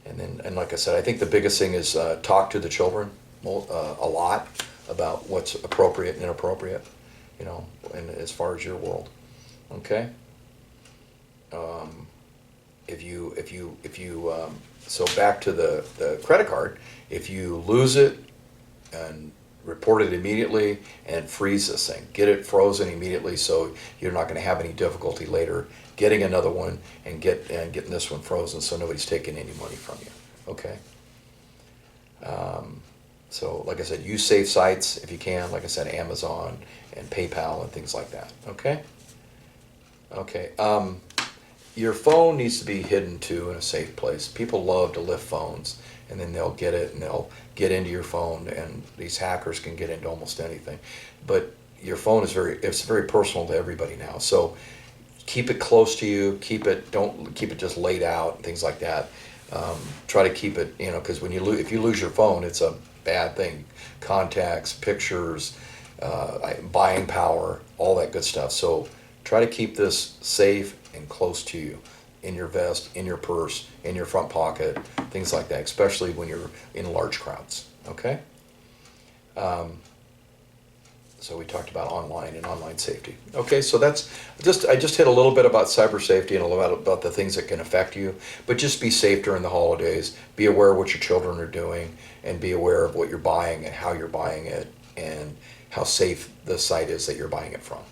And like I said, I think the biggest thing is talk to the children a lot about what's appropriate and inappropriate, and as far as your world. Okay. So back to the credit card, if you lose it, and report it immediately and freeze this thing. Get it frozen immediately, so you're not going to have any difficulty later getting another one and getting this one frozen, so nobody's taking any money from you. Okay. So like I said, use safe sites if you can. Like I said, Amazon and PayPal and things like that. Okay. Okay. Your phone needs to be hidden too in a safe place. People love to lift phones, and then they'll get it and they'll get into your phone, and these hackers can get into almost anything. But your phone is very personal to everybody now. So keep it close to you. Don't keep it just laid out and things like that. Try to keep it, because if you lose your phone, it's a bad thing. Contacts, pictures, buying power, all that good stuff. So try to keep this safe and close to you, in your vest, in your purse, in your front pocket, things like that, especially when you're in large crowds. Okay. So we talked about online and online safety. Okay, so I just hit a little bit about cyber safety and a little bit about the things that can affect you, but just be safe during the holidays. Be aware of what your children are doing, and be aware of what you're buying and how you're buying it, and how safe the site is that you're buying it from.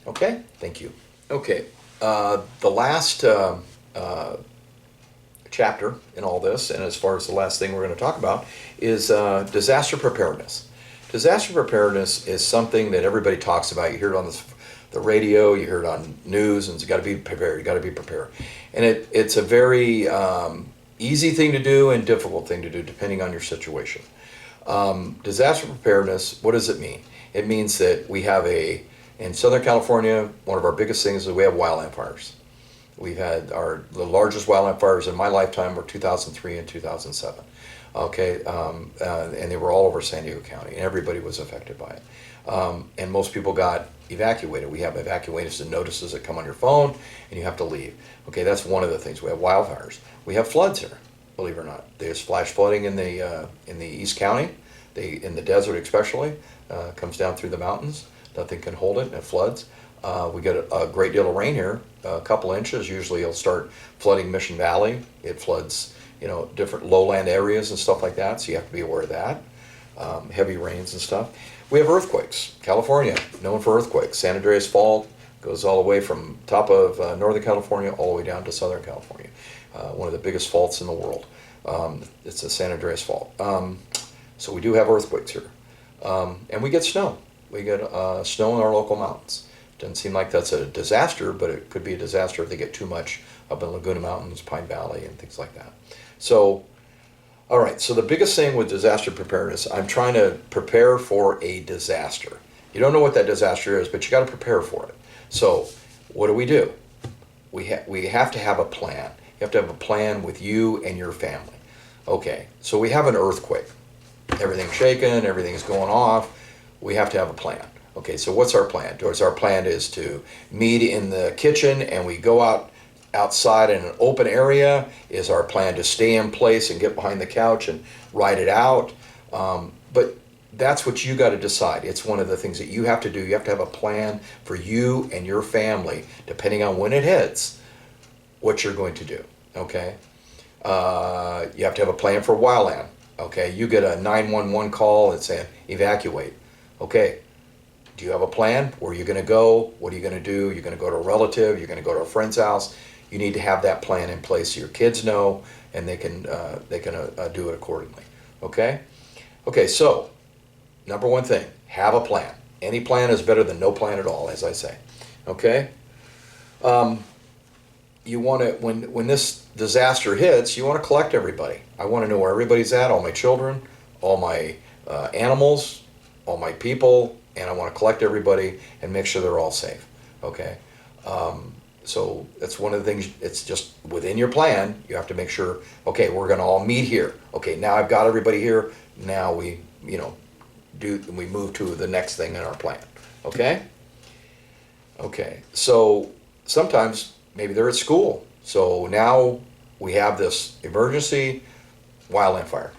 Okay, thank you. Okay, the last chapter in all this, and as far as the last thing we're going to talk about, is disaster preparedness. Disaster preparedness is something that everybody talks about. You hear it on the radio, you hear it on news, and you got to be prepared. You got to be prepared, and it's a very easy thing to do and difficult thing to do depending on your situation. Disaster preparedness, what does it mean? It means that we have in Southern California, one of our biggest things is we have wildland fires. We've had the largest wildland fires in my lifetime were 2003 and 2007. Okay, and they were all over San Diego County, and everybody was affected by it. And most people got evacuated. We have evacuation notices that come on your phone, and you have to leave. Okay, that's one of the things. We have wildfires. We have floods here, believe it or not. There's flash flooding in the East County, in the desert especially. Comes down through the mountains. Nothing can hold it, and it floods. We get a great deal of rain here, a couple inches. Usually it'll start flooding Mission Valley. It floods, different lowland areas and stuff like that, so you have to be aware of that. Heavy rains and stuff. We have earthquakes. California, known for earthquakes. San Andreas Fault goes all the way from top of Northern California all the way down to Southern California. One of the biggest faults in the world. It's the San Andreas Fault. So we do have earthquakes here. And we get snow. We get snow in our local mountains. Doesn't seem like that's a disaster, but it could be a disaster if they get too much up in Laguna Mountains, Pine Valley, and things like that. So, all right, so the biggest thing with disaster preparedness, I'm trying to prepare for a disaster. You don't know what that disaster is, but you got to prepare for it. So, what do? We have to have a plan. You have to have a plan with you and your family. Okay, so we have an earthquake. Everything's shaking, everything's going off. We have to have a plan. Okay, so what's our plan? Our plan is to meet in the kitchen and we go outside in an open area. Is our plan to stay in place and get behind the couch and ride it out? But that's what you got to decide. It's one of the things that you have to do. You have to have a plan for you and your family, depending on when it hits, what you're going to do. Okay, you have to have a plan for wildland. Okay, you get a 911 call and say evacuate. Okay. Do you have a plan? Where are you going to go? What are you going to do? You're going to go to a relative. You're going to go to a friend's house. You need to have that plan in place so your kids know, and they can do it accordingly. Okay. Okay. So, number one thing: have a plan. Any plan is better than no plan at all, as I say. Okay. You want to when this disaster hits, you want to collect everybody. I want to know where everybody's at. All my children, all my animals, all my people. And I want to collect everybody and make sure they're all safe. Okay, so that's one of the things. It's just within your plan. You have to make sure. Okay, we're going to all meet here. Okay, now I've got everybody here. Now we move to the next thing in our plan. Okay. Okay, so sometimes maybe they're at school. So now we have this emergency wildland fire.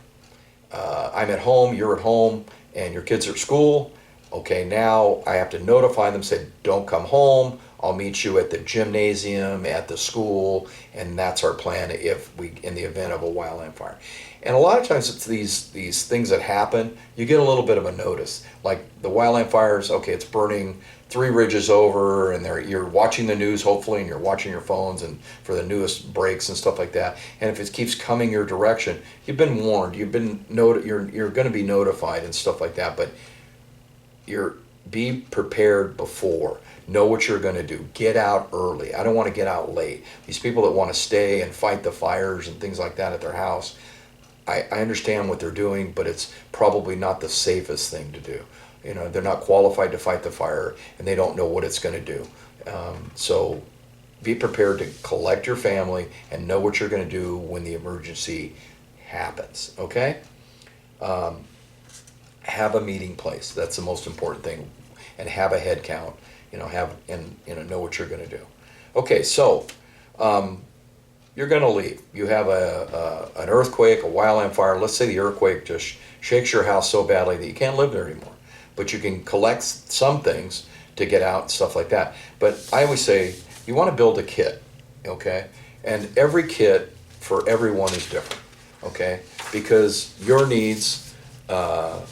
I'm at home. You're at home, and your kids are at school. Okay, now I have to notify them, say, don't come home. I'll meet you at the gymnasium, at the school, and that's our plan in the event of a wildland fire. And a lot of times it's these things that happen, you get a little bit of a notice. Like the wildland fires, okay, it's burning 3 ridges over, and you're watching the news, hopefully, and you're watching your phones and for the newest breaks and stuff like that. And if it keeps coming your direction, you've been warned, you're going to be notified and stuff like that, but be prepared before. Know what you're going to do. Get out early. I don't want to get out late. These people that want to stay and fight the fires and things like that at their house, I understand what they're doing, but it's probably not the safest thing to do. They're not qualified to fight the fire, and they don't know what it's going to do. So be prepared to collect your family and know what you're going to do when the emergency happens. Okay? Have a meeting place. That's the most important thing, and have a head count. Know what you're going to do. Okay, so you're going to leave. You have an earthquake, a wildland fire. Let's say the earthquake just shakes your house so badly that you can't live there anymore. But you can collect some things to get out and stuff like that. But I always say you want to build a kit, okay? And every kit for everyone is different, okay? Because your needs.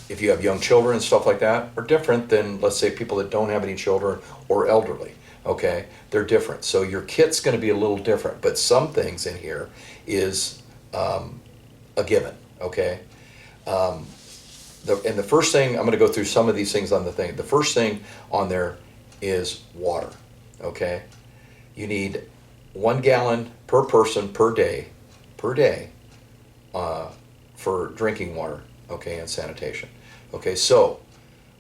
If you have young children and stuff like that, are different than, let's say, people that don't have any children or elderly. Okay, they're different. So your kit's going to be a little different, but some things in here is a given. Okay, And the first thing, I'm going to go through some of these things on the thing. The first thing on there is water, okay? You need 1 gallon per person per day, for drinking water, okay, and sanitation. Okay, so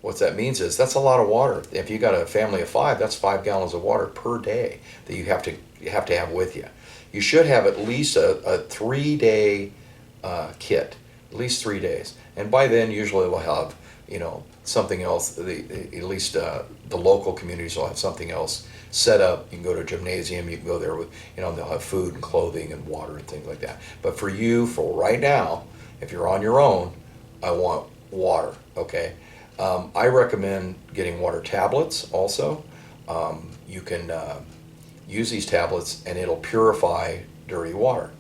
what that means is that's a lot of water. If you got a family of 5, that's 5 gallons of water per day that you have to have with you. You should have at least a 3-day kit, at least 3 days. And by then, usually we'll have, something else. At least the local communities will have something else set up. You can go to a gymnasium. You can go there with, they'll have food and clothing and water and things like that. But for you, for right now, if you're on your own, I want water. Okay. I recommend getting water tablets. Also, you can use these tablets, and it'll purify dirty water.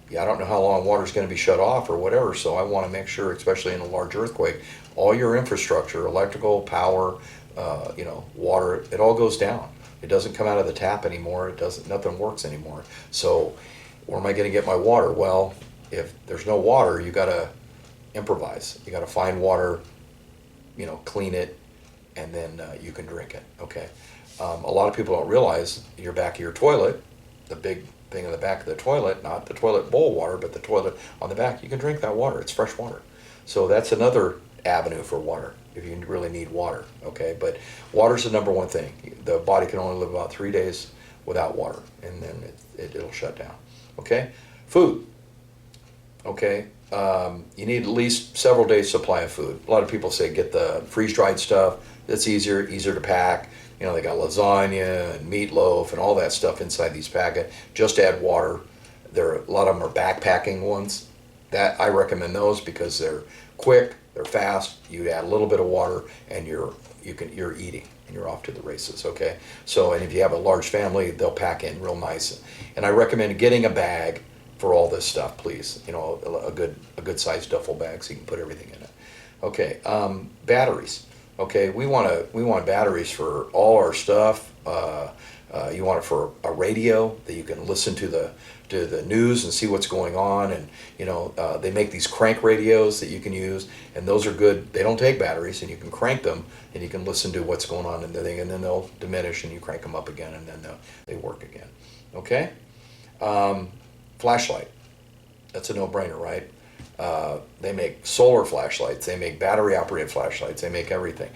Yeah, I don't know how long water's going to be shut off or whatever, so I want to make sure, especially in a large earthquake, all your infrastructure, electrical, power, water, it all goes down. It doesn't come out of the tap anymore. Nothing works anymore. So where am I going to get my water? Well, if there's no water, you got to improvise. You got to find water, clean it, and then you can drink it. Okay. A lot of people don't realize your back of your toilet, the big thing in the back of the toilet, not the toilet bowl water, but the toilet on the back, you can drink that water. It's fresh water. So that's another avenue for water if you really need water. Okay, but water's the number one thing. The body can only live about 3 days without water, and then it'll shut down. Okay, food. Okay, you need at least several days supply of food. A lot of people say get the freeze-dried stuff. It's easier to pack. They got lasagna and meatloaf and all that stuff inside these packets. Just add water. A lot of them are backpacking ones. That I recommend those because they're quick, they're fast. You add a little bit of water, and you're eating, and you're off to the races. Okay. So, and if you have a large family, they'll pack in real nice. And I recommend getting a bag for all this stuff, please. A good sized duffel bag so you can put everything in it. Okay. Batteries. Okay, we want batteries for all our stuff. You want it for a radio that you can listen to the news and see what's going on. And they make these crank radios that you can use, and those are good. They don't take batteries, and you can crank them, and you can listen to what's going on in the thing, and then they'll diminish, and you crank them up again, and then they work again. Okay, flashlight. That's a no-brainer, right? They make solar flashlights, they make battery operated flashlights, they make everything.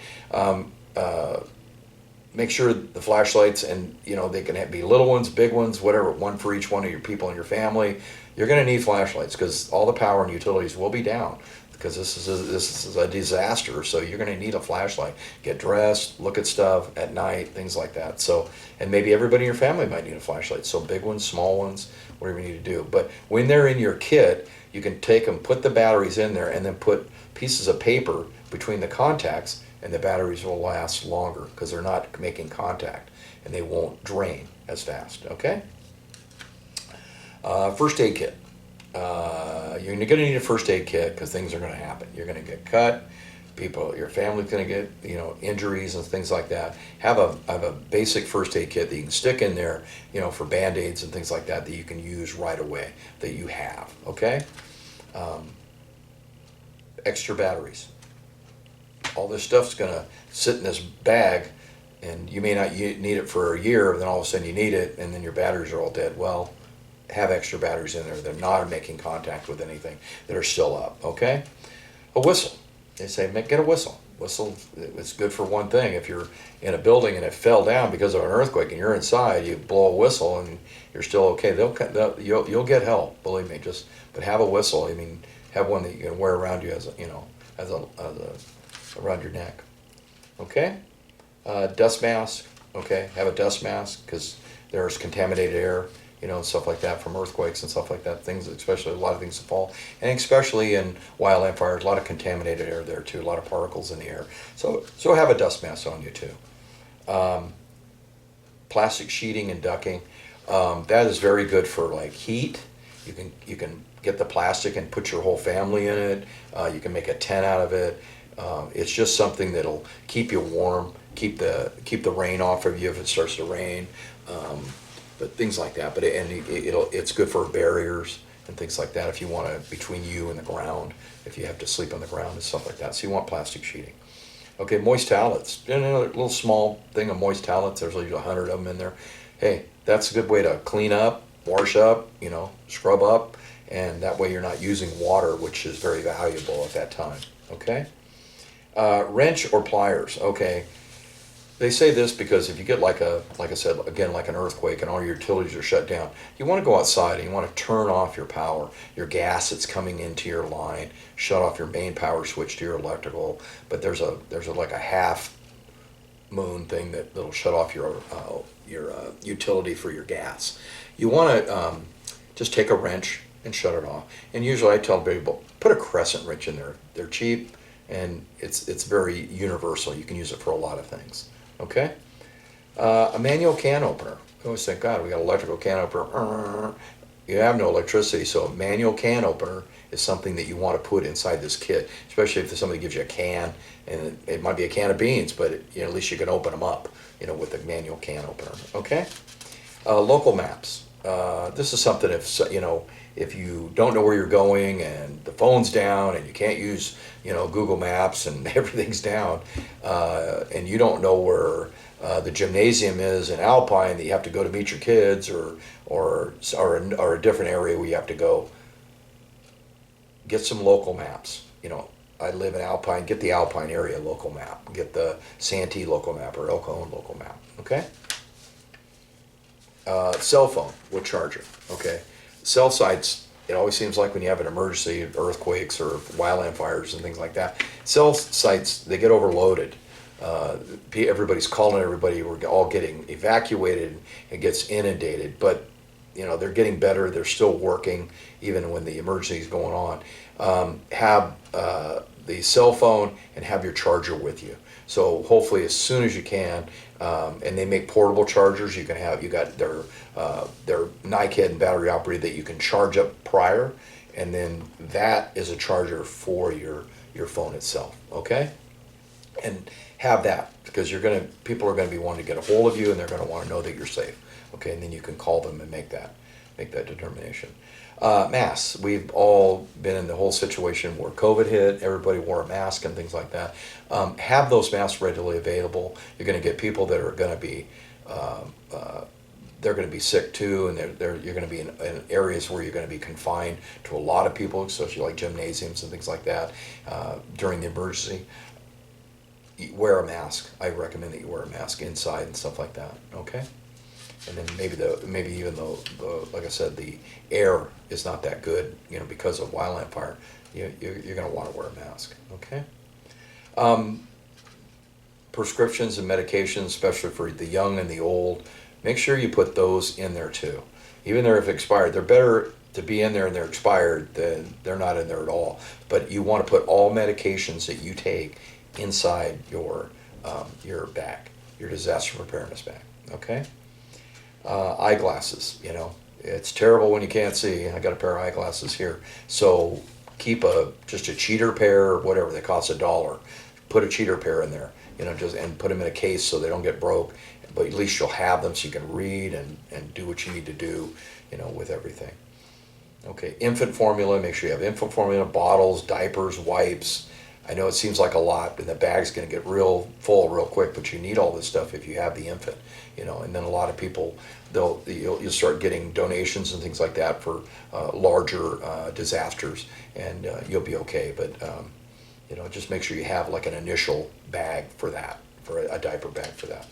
Make sure the flashlights, and they can be little ones, big ones, whatever, one for each one of your people in your family. You're going to need flashlights because all the power and utilities will be down because this is a disaster. So you're going to need a flashlight. Get dressed, look at stuff at night, things like that. So, and maybe everybody in your family might need a flashlight. So big ones, small ones, whatever you need to do. But when they're in your kit, you can take them, put the batteries in there, and then put pieces of paper between the contacts, and the batteries will last longer because they're not making contact, and they won't drain as fast. Okay? First aid kit. You're going to need a first aid kit because things are going to happen. You're going to get cut. Your family's going to get injuries and things like that. Have a basic first aid kit that you can stick in there, for Band-Aids and things like that you can use right away that you have. Okay. Extra batteries. All this stuff's going to sit in this bag, and you may not need it for a year, and then all of a sudden you need it, and then your batteries are all dead. Well, have extra batteries in there. They're not making contact with anything, that are still up. Okay. A whistle. They say, get a whistle. Whistle, it's good for one thing. If you're in a building and it fell down because of an earthquake and you're inside, you blow a whistle and you're still okay. You'll get help, believe me. But have a whistle. I mean, have one that you can wear around you as around your neck. Okay. Dust mask. Okay, have a dust mask because there's contaminated air. And stuff like that from earthquakes and stuff like that. Things, especially a lot of things that fall, and especially in wildland fires, a lot of contaminated air there too, a lot of particles in the air. So have a dust mask on you too. Plastic sheeting and ducking, that is very good for like heat. You can get the plastic and put your whole family in it. You can make a tent out of it. It's just something that'll keep you warm, keep the rain off of you if it starts to rain. But things like that. But it's good for barriers. and things like that if you want to, between you and the ground, if you have to sleep on the ground and stuff like that. So you want plastic sheeting. Okay, moist towelettes. Another little small thing of moist towelettes. There's like 100 of them in there. Hey, that's a good way to clean up, wash up, scrub up, and that way you're not using water, which is very valuable at that time. Okay? Wrench or pliers. Okay. They say this because if you get like I said, again, like an earthquake and all your utilities are shut down, you want to go outside and you want to turn off your power, your gas that's coming into your line, shut off your main power switch to your electrical. But there's like a half moon thing that'll shut off your utility for your gas. You want to just take a wrench and shut it off. And usually I tell people, put a crescent wrench in there. They're cheap and it's very universal. You can use it for a lot of things. Okay? A manual can opener. I always think, God, we got an electrical can opener. You have no electricity, so a manual can opener is something that you want to put inside this kit, especially if somebody gives you a can, and it might be a can of beans, but at least you can open them up, with a manual can opener. Okay? Local maps. This is something if you don't know where you're going and the phone's down and you can't use Google Maps and everything's down, and you don't know where the gymnasium is in Alpine that you have to go to meet your kids, or a different area where you have to go, get some local maps. I live in Alpine. Get the Alpine area local map. Get the Santee local map or El Cajon local map. Okay. Cell phone with charger. Okay. Cell sites, it always seems like when you have an emergency, earthquakes or wildland fires and things like that, cell sites, they get overloaded. Everybody's calling everybody. We're all getting evacuated. It gets inundated, but they're getting better. They're still working even when the emergency is going on. Have the cell phone and have your charger with you. So hopefully as soon as you can, and they make portable chargers. You got their NiCad and battery operated that you can charge up prior, and then that is a charger for your phone itself. Okay, and have that because people are gonna be wanting to get a hold of you, and they're gonna want to know that you're safe. Okay, and then you can call them and make that determination. Masks. We've all been in the whole situation where COVID hit. Everybody wore a mask and things like that. Have those masks readily available. You're going to get people that are going to be they're going to be sick too, and you're going to be in areas where you're going to be confined to a lot of people, especially like gymnasiums and things like that during the emergency. Wear a mask. I recommend that you wear a mask inside and stuff like that. Okay. And then maybe even though like I said, the air is not that good, because of wildland fire, you're going to want to wear a mask. Okay. Prescriptions and medications, especially for the young and the old, make sure you put those in there too. Even if expired, they're better to be in there and they're expired than they're not in there at all. But you want to put all medications that you take inside your bag, your disaster preparedness bag. Okay. Eyeglasses, it's terrible when you can't see. I got a pair of eyeglasses here. So keep just a cheater pair or whatever. They cost $1. Put a cheater pair in there, and put them in a case so they don't get broke. But at least you'll have them so you can read and do what you need to do, with everything. Okay, infant formula. Make sure you have infant formula, bottles, diapers, wipes. I know it seems like a lot, and the bag's going to get real full real quick, but you need all this stuff if you have the infant, and then a lot of people, you'll start getting donations and things like that for larger disasters, and you'll be okay. But, just make sure you have like an initial bag for that, for a diaper bag for that.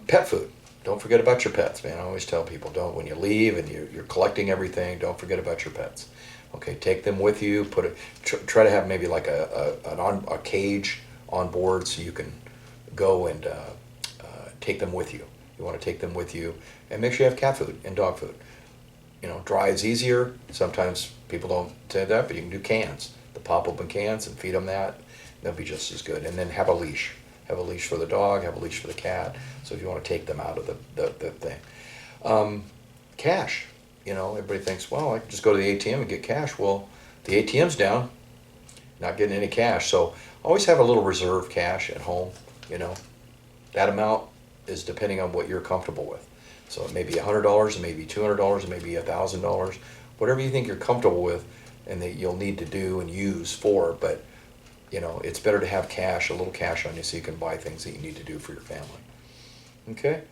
Pet food. Don't forget about your pets, man. I always tell people, when you leave and you're collecting everything, don't forget about your pets. Okay, take them with you. Try to have maybe like a cage on board so you can go and take them with you. You want to take them with you, and make sure you have cat food and dog food. Dry is easier. Sometimes people don't say that, but you can do cans. The pop open cans and feed them that. They'll be just as good. And then have a leash. Have a leash for the dog. Have a leash for the cat. So if you want to take them out of the thing. Cash. Everybody thinks, well, I can just go to the ATM and get cash. Well, the ATM's down, not getting any cash. So always have a little reserve cash at home. That amount is depending on what you're comfortable with. So it may be $100, it may be $200, it may be $1,000, whatever you think you're comfortable with and that you'll need to do and use for, but it's better to have cash, a little cash on you so you can buy things that you need to do for your family. Okay?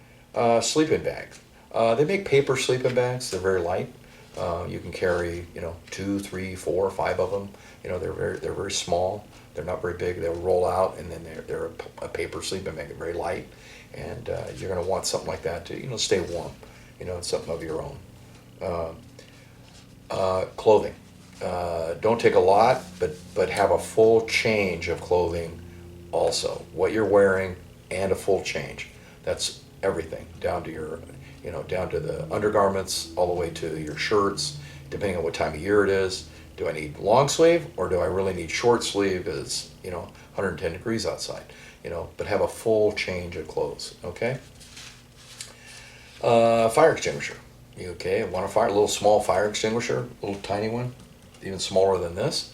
Sleeping bags. They make paper sleeping bags. They're very light. You can carry, 2, 3, 4, 5 of them. They're very small. They're not very big. They'll roll out, and then they're a paper sleeping bag. They're very light, and you're going to want something like that to stay warm. It's something of your own. Clothing. Don't take a lot, but have a full change of clothing also. What you're wearing and a full change. That's everything, down to your, down to the undergarments, all the way to your shirts, depending on what time of year it is. Do I need long sleeve or do I really need short sleeve? It's 110 degrees outside, but have a full change of clothes. Okay. Fire extinguisher. Okay, want a little small fire extinguisher, a little tiny one, even smaller than this.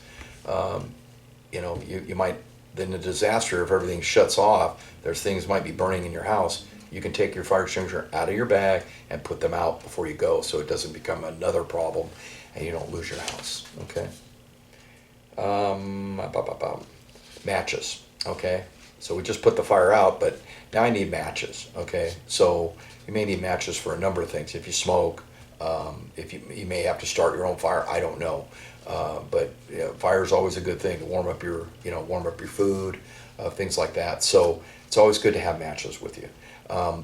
You might, in a disaster, if everything shuts off, there's things might be burning in your house. You can take your fire extinguisher out of your bag and put them out before you go, so it doesn't become another problem and you don't lose your house. Okay. Matches. Okay. So we just put the fire out, but now I need matches. Okay. So you may need matches for a number of things. If you smoke, if you may have to start your own fire. I don't know. But fire is always a good thing to warm up your food, things like that. So it's always good to have matches with you.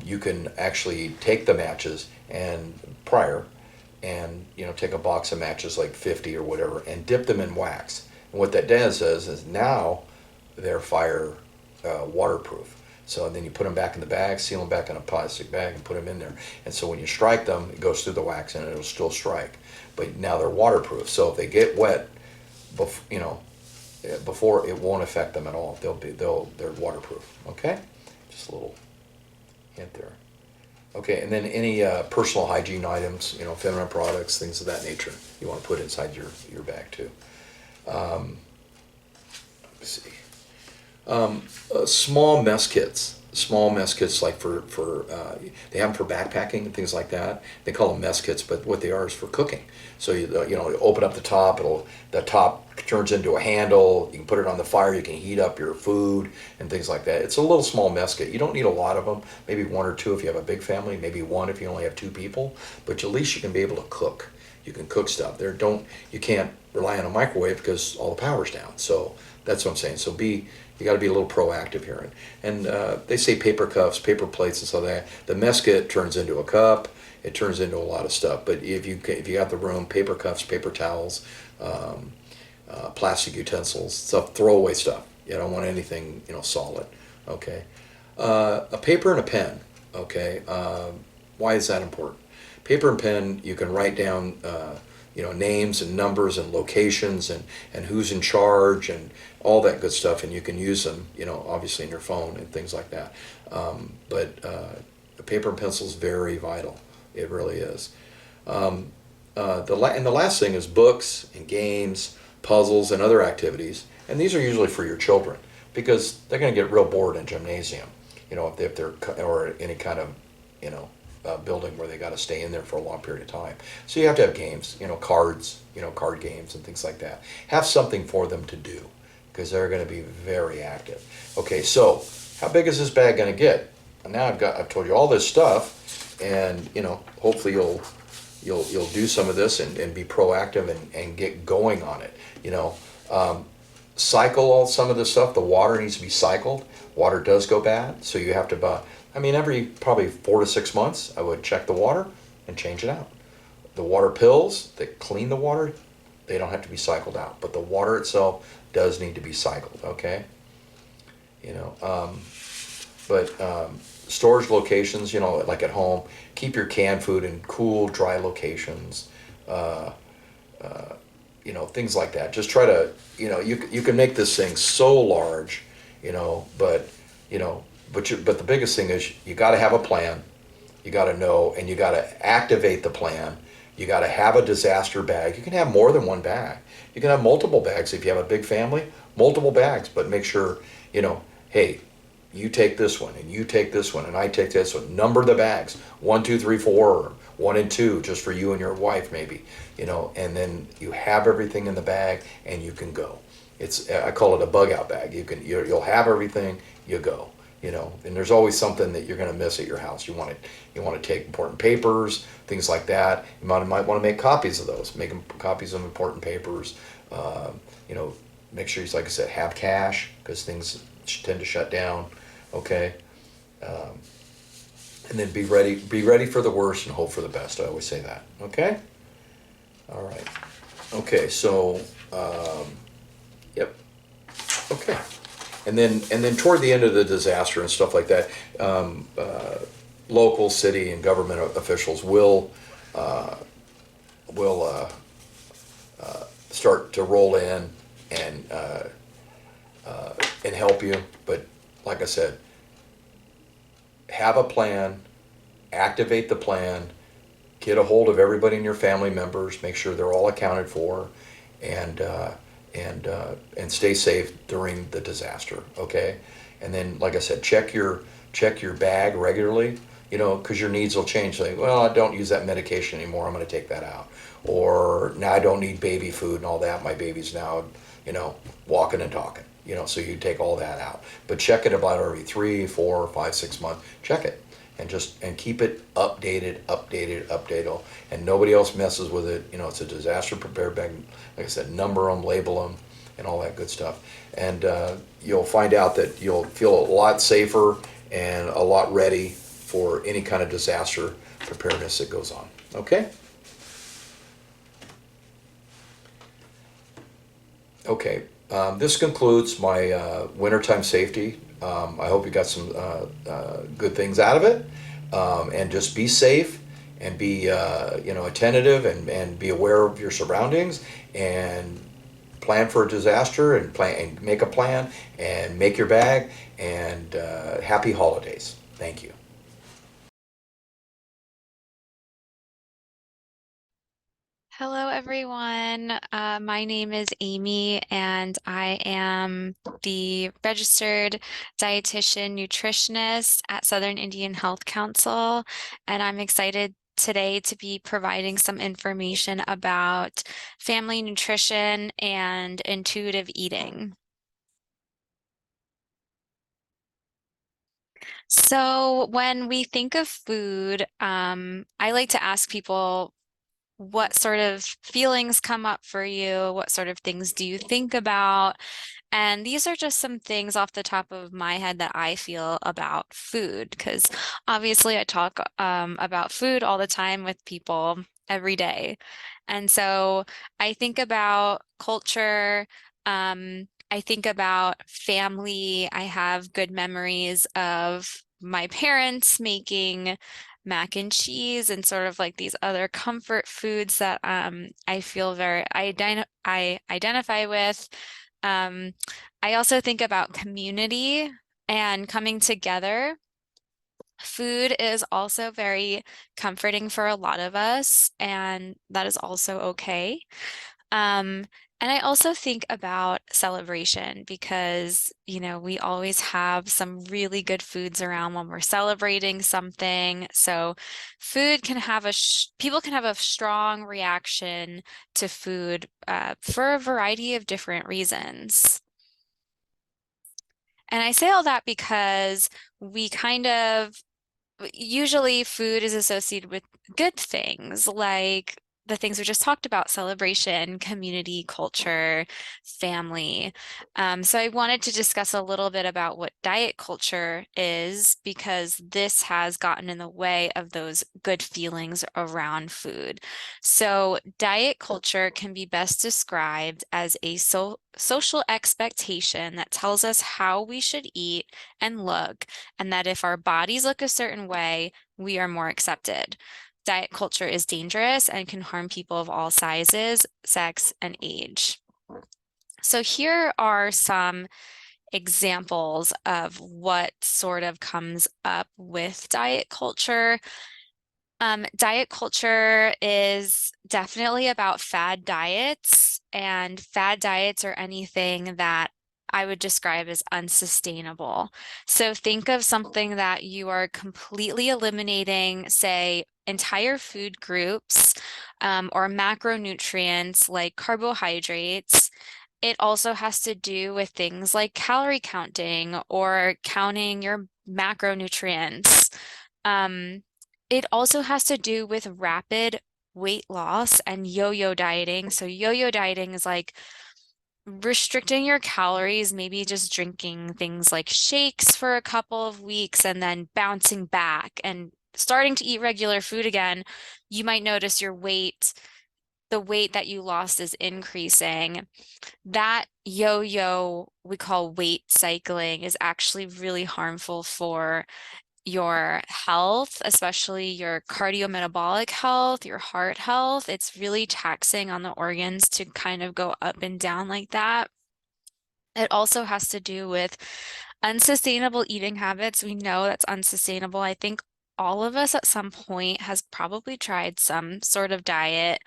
You can actually take the matches and take a box of matches, like 50 or whatever, and dip them in wax. And what that does is now they're fire waterproof. So then you put them back in the bag, seal them back in a plastic bag, and put them in there. And so when you strike them, it goes through the wax and it'll still strike. But now they're waterproof. So if they get wet, before, it won't affect them at all. They're waterproof. Okay, just a little hint there. Okay, and then any personal hygiene items, feminine products, things of that nature, you want to put inside your bag too. Let's see. Small mess kits. Small mess kits, like for they have them for backpacking and things like that. They call them mess kits, but what they are is for cooking. So you open up the top. The top turns into a handle. You can put it on the fire. You can heat up your food and things like that. It's a little small mess kit. You don't need a lot of them. Maybe 1 or 2 if you have a big family. Maybe 1 if you only have 2 people. But at least you can be able to cook. You can cook stuff. You can't rely on a microwave because all the power's down. So that's what I'm saying. So you got to be a little proactive here. And they say paper cups, paper plates, and stuff like that. The mess kit turns into a cup. It turns into a lot of stuff. But if you got the room, paper cups, paper towels, plastic utensils, stuff, throwaway stuff. You don't want anything solid. Okay. A paper and a pen. Okay. Why is that important? Paper and pen, you can write down names and numbers and locations and who's in charge and all that good stuff, and you can use them, obviously in your phone and things like that. But the paper and pencil is very vital. It really is. And the last thing is books and games, puzzles, and other activities. And these are usually for your children because they're going to get real bored in gymnasium, if they're or any kind of building where they got to stay in there for a long period of time. So you have to have games, cards, card games and things like that. Have something for them to do because they're going to be very active. Okay, so how big is this bag going to get? And now I've told you all this stuff, and hopefully you'll do some of this and be proactive and get going on it. Cycle all some of this stuff. The water needs to be cycled. Water does go bad, so you have to every probably 4 to 6 months, I would check the water and change it out. The water pills that clean the water, they don't have to be cycled out, but the water itself does need to be cycled. Okay. Storage locations, like at home, keep your canned food in cool, dry locations. Things like that. Just try to, you can make this thing so large, but the biggest thing is you got to have a plan. You got to know, and you got to activate the plan. You got to have a disaster bag. You can have more than one bag. You can have multiple bags if you have a big family, multiple bags, but make sure, hey, you take this one and you take this one and I take this one. Number the bags, 1, 2, 3, 4, one and two, just for you and your wife, maybe, and then you have everything in the bag and you can go. I call it a bug out bag. You'll have everything, you go. And there's always something that you're going to miss at your house. You want to take important papers, things like that. You might want to make copies of those. Make copies of important papers. Uh, you know, Make sure you, like I said, have cash because things tend to shut down. Okay, um, and then be ready. Be ready for the worst and hope for the best. I always say that. Okay. All right. Okay. So, yep. Okay. And then toward the end of the disaster and stuff like that, local, city, and government officials uh, will start to roll in and and help you. But like I said, have a plan, activate the plan, get a hold of everybody in your family members, make sure they're all accounted for, and and stay safe during the disaster. Okay, and then like I said, check your bag regularly. Because your needs will change. Like, well, I don't use that medication anymore. I'm going to take that out. Or now I don't need baby food and all that. My baby's now, walking and talking. So you take all that out. But check it about every 3, 4, 5, 6 months. Check it and keep it updated, and nobody else messes with it. It's a disaster prepared bag. Like I said, number them, label them, and all that good stuff. And you'll find out that you'll feel a lot safer and a lot ready for any kind of disaster preparedness that goes on. Okay? Okay. This concludes my wintertime safety. I hope you got some good things out of it. And just be safe and be attentive and be aware of your surroundings and plan for a disaster and make a plan and make your bag and happy holidays. Thank you. Hello, everyone. My name is Amy, and I am the registered dietitian nutritionist at Southern Indian Health Council. And I'm excited today to be providing some information about family nutrition and intuitive eating. So, when we think of food, I like to ask people, what sort of feelings come up for you? What sort of things do you think about? And these are just some things off the top of my head that I feel about food, because obviously I talk about food all the time with people every day. And so I think about culture. I think about family. I have good memories of my parents making mac and cheese and sort of like these other comfort foods that I feel I identify with. Um, I also think about community and coming together. Food is also very comforting for a lot of us, and that is also okay. Um, and I also think about celebration because, we always have some really good foods around when we're celebrating something. So food can have people can have a strong reaction to food for a variety of different reasons. And I say all that because we kind of usually food is associated with good things like the things we just talked about: celebration, community, culture, family. So I wanted to discuss a little bit about what diet culture is, because this has gotten in the way of those good feelings around food. So diet culture can be best described as a social expectation that tells us how we should eat and look, and that if our bodies look a certain way, we are more accepted. Diet culture is dangerous and can harm people of all sizes, sex, and age. So here are some examples of what sort of comes up with diet culture. Diet culture is definitely about fad diets, and fad diets are anything that I would describe as unsustainable. So think of something that you are completely eliminating, say entire food groups or macronutrients like carbohydrates. It also has to do with things like calorie counting or counting your macronutrients. Um, it also has to do with rapid weight loss and yo-yo dieting. So yo-yo dieting is like restricting your calories, maybe just drinking things like shakes for a couple of weeks and then bouncing back and starting to eat regular food again. You might notice the weight that you lost is increasing. That yo-yo we call weight cycling is actually really harmful for your health, especially your cardiometabolic health, your heart health. It's really taxing on the organs to kind of go up and down like that. It also has to do with unsustainable eating habits. We know that's unsustainable. I think all of us at some point has probably tried some sort of diet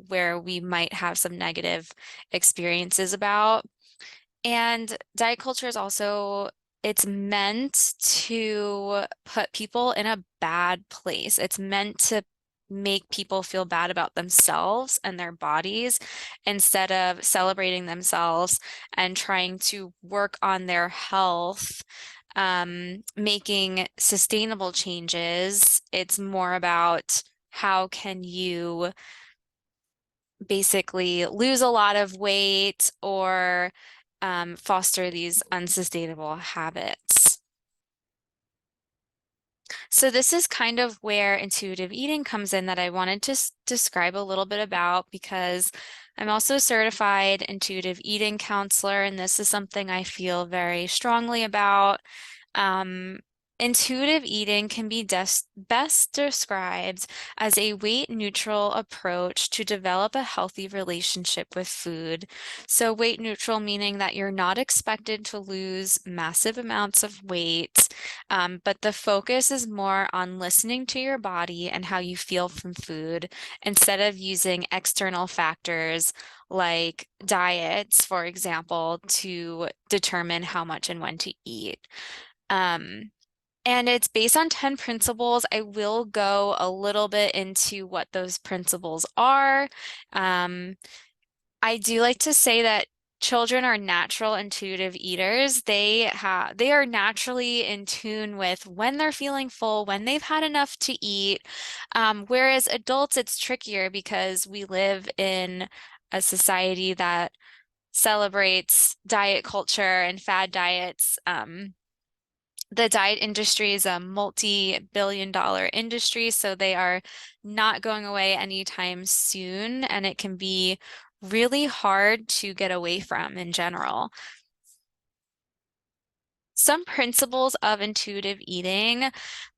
where we might have some negative experiences about. And diet culture is also, it's meant to put people in a bad place. It's meant to make people feel bad about themselves and their bodies instead of celebrating themselves and trying to work on their health, making sustainable changes. It's more about how can you basically lose a lot of weight or foster these unsustainable habits. So this is kind of where intuitive eating comes in that I wanted to describe a little bit about because I'm also a certified intuitive eating counselor, and this is something I feel very strongly about. Um, Intuitive eating can be best described as a weight-neutral approach to develop a healthy relationship with food. So weight neutral meaning that you're not expected to lose massive amounts of weight, but the focus is more on listening to your body and how you feel from food instead of using external factors like diets, for example, to determine how much and when to eat. Um, and it's based on 10 principles. I will go a little bit into what those principles are. Um, I do like to say that children are natural intuitive eaters. They are naturally in tune with when they're feeling full, when they've had enough to eat. Whereas adults, it's trickier because we live in a society that celebrates diet culture and fad diets. The diet industry is a multi-billion dollar industry, so they are not going away anytime soon, and it can be really hard to get away from in general. Some principles of intuitive eating.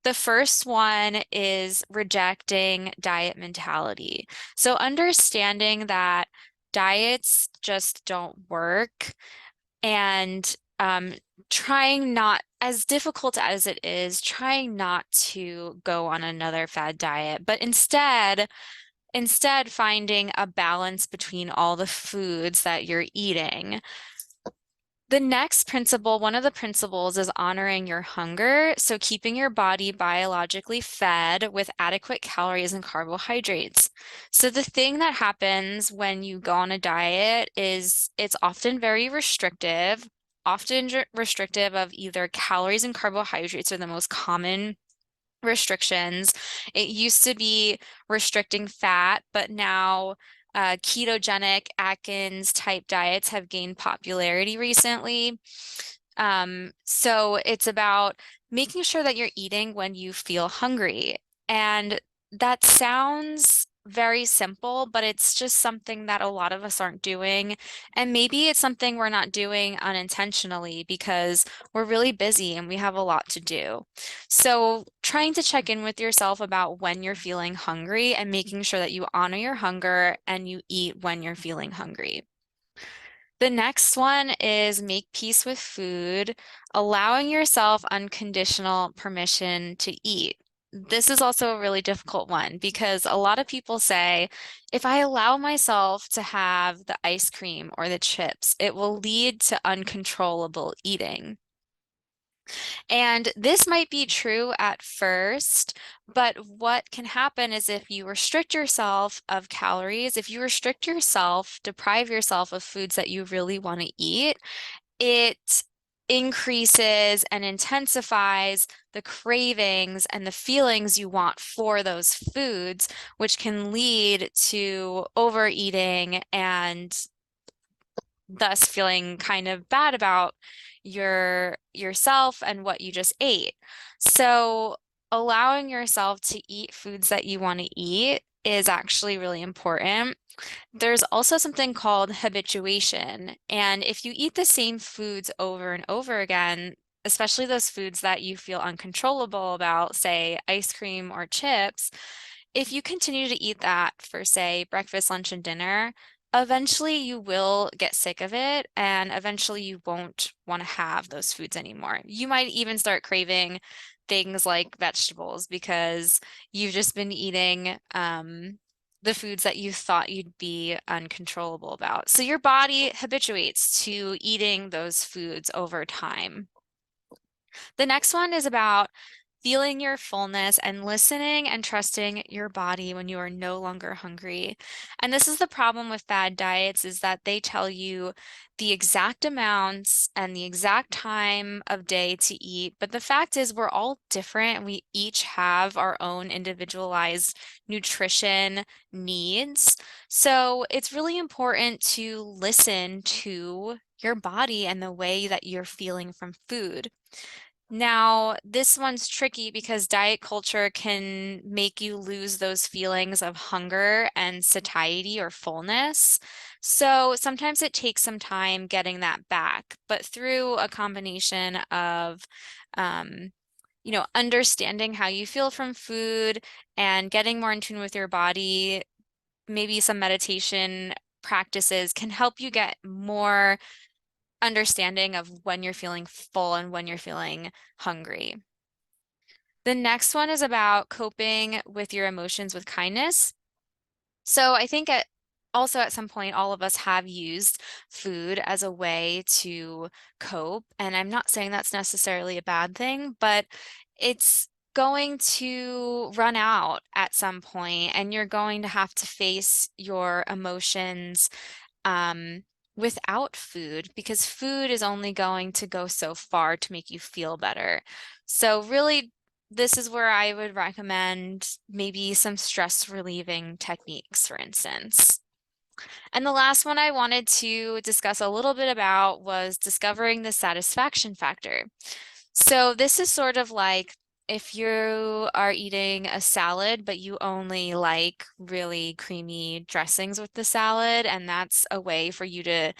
The first one is rejecting diet mentality. So understanding that diets just don't work and trying not, as difficult as it is, trying not to go on another fad diet, but instead finding a balance between all the foods that you're eating. The next principle, one of the principles is honoring your hunger. So keeping your body biologically fed with adequate calories and carbohydrates. So the thing that happens when you go on a diet is it's often very restrictive, restrictive of either calories and carbohydrates are the most common restrictions. It used to be restricting fat, but now ketogenic Atkins type diets have gained popularity recently. So it's about making sure that you're eating when you feel hungry. And that sounds very simple, but it's just something that a lot of us aren't doing. And maybe it's something we're not doing unintentionally because we're really busy and we have a lot to do. So trying to check in with yourself about when you're feeling hungry and making sure that you honor your hunger and you eat when you're feeling hungry. The next one is make peace with food, allowing yourself unconditional permission to eat. This is also a really difficult one because a lot of people say, if I allow myself to have the ice cream or the chips, it will lead to uncontrollable eating. And this might be true at first, but what can happen is if you restrict yourself of calories, if you restrict yourself, deprive yourself of foods that you really want to eat, it increases and intensifies the cravings and the feelings you want for those foods, which can lead to overeating and thus feeling kind of bad about yourself and what you just ate. So allowing yourself to eat foods that you want to eat is actually really important. There's also something called habituation. And if you eat the same foods over and over again, especially those foods that you feel uncontrollable about, say ice cream or chips, if you continue to eat that for, say, breakfast, lunch, and dinner, eventually you will get sick of it and eventually you won't want to have those foods anymore. You might even start craving things like vegetables because you've just been eating the foods that you thought you'd be uncontrollable about. So your body habituates to eating those foods over time. The next one is about feeling your fullness and listening and trusting your body when you are no longer hungry. And this is the problem with fad diets is that they tell you the exact amounts and the exact time of day to eat. But the fact is we're all different and we each have our own individualized nutrition needs. So it's really important to listen to your body and the way that you're feeling from food. Now, this one's tricky because diet culture can make you lose those feelings of hunger and satiety or fullness. So sometimes it takes some time getting that back, but through a combination of, um, understanding how you feel from food and getting more in tune with your body, maybe some meditation practices can help you get more understanding of when you're feeling full and when you're feeling hungry. The next one is about coping with your emotions with kindness. So I think also at some point, all of us have used food as a way to cope. And I'm not saying that's necessarily a bad thing, but it's going to run out at some point, and you're going to have to face your emotions um, without food because food is only going to go so far to make you feel better. So really, this is where I would recommend maybe some stress relieving techniques, for instance. And the last one I wanted to discuss a little bit about was discovering the satisfaction factor. So this is sort of like if you are eating a salad, but you only like really creamy dressings with the salad, and that's a way for you to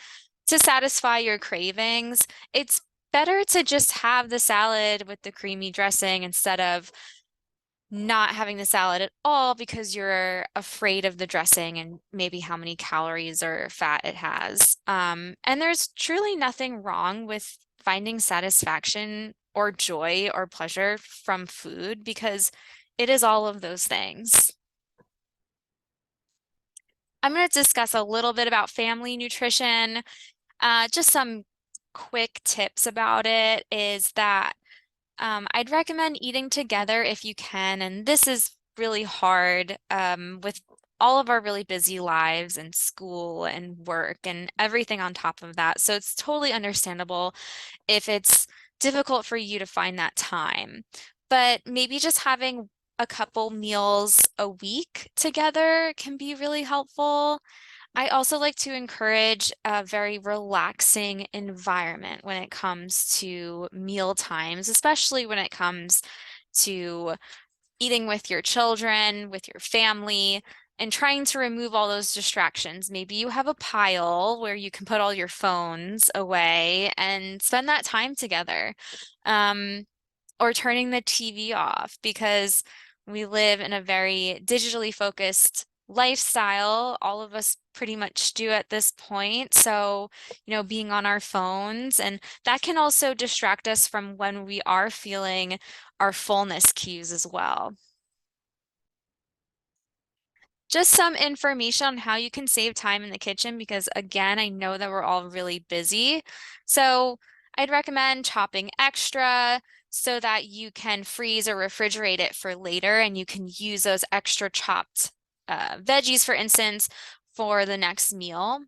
satisfy your cravings, it's better to just have the salad with the creamy dressing instead of not having the salad at all because you're afraid of the dressing and maybe how many calories or fat it has. And there's truly nothing wrong with finding satisfaction or joy or pleasure from food because it is all of those things. I'm going to discuss a little bit about family nutrition. Just some quick tips about it is that I'd recommend eating together if you can, and this is really hard with all of our really busy lives and school and work and everything on top of that. So it's totally understandable if it's difficult for you to find that time. But maybe just having a couple meals a week together can be really helpful. I also like to encourage a very relaxing environment when it comes to meal times, especially when it comes to eating with your children, with your family, and trying to remove all those distractions. Maybe you have a pile where you can put all your phones away and spend that time together. Um, or turning the TV off because we live in a very digitally focused lifestyle. All of us pretty much do at this point. So, being on our phones, and that can also distract us from when we are feeling our fullness cues as well. Just some information on how you can save time in the kitchen because, again, I know that we're all really busy. So, I'd recommend chopping extra so that you can freeze or refrigerate it for later and you can use those extra chopped veggies, for instance, for the next meal.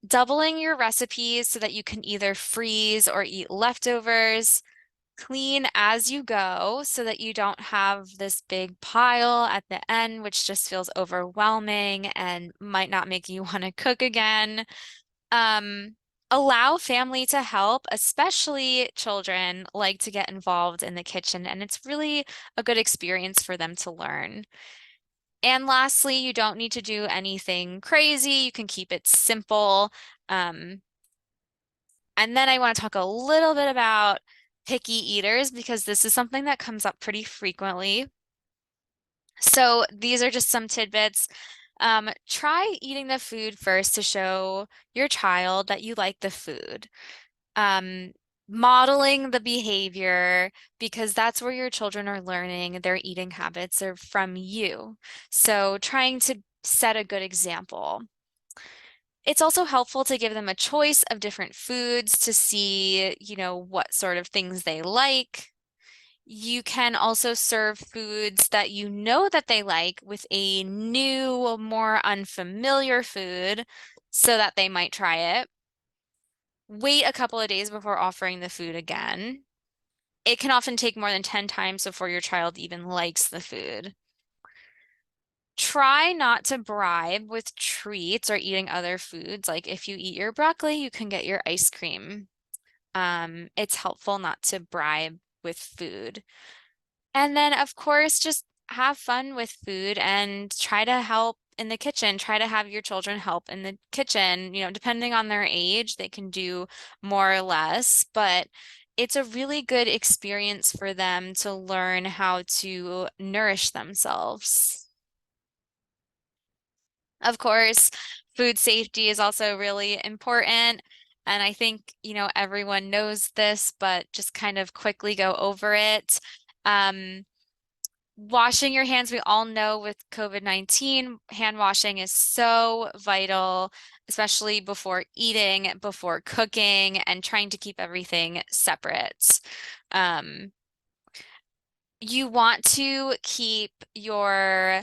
Doubling your recipes so that you can either freeze or eat leftovers. Clean as you go so that you don't have this big pile at the end, which just feels overwhelming and might not make you want to cook again. Um, Allow family to help, especially children like to get involved in the kitchen, and it's really a good experience for them to learn. And lastly, you don't need to do anything crazy. You can keep it simple. Um, and then I want to talk a little bit about picky eaters because this is something that comes up pretty frequently. So these are just some tidbits. Try eating the food first to show your child that you like the food. Um, Modeling the behavior because that's where your children are learning their eating habits are from you. So trying to set a good example. It's also helpful to give them a choice of different foods to see, what sort of things they like. You can also serve foods that you know that they like with a new, more unfamiliar food so that they might try it. Wait a couple of days before offering the food again. It can often take more than 10 times before your child even likes the food. Try not to bribe with treats or eating other foods. Like if you eat your broccoli, you can get your ice cream. It's helpful not to bribe with food. And then, of course, just have fun with food and try to help in the kitchen. Try to have your children help in the kitchen. Depending on their age, they can do more or less, but it's a really good experience for them to learn how to nourish themselves. Of course, food safety is also really important. And I think, everyone knows this, but just kind of quickly go over it. Um, Washing your hands, we all know with COVID-19, hand washing is so vital, especially before eating, before cooking, and trying to keep everything separate. Um, you want to keep your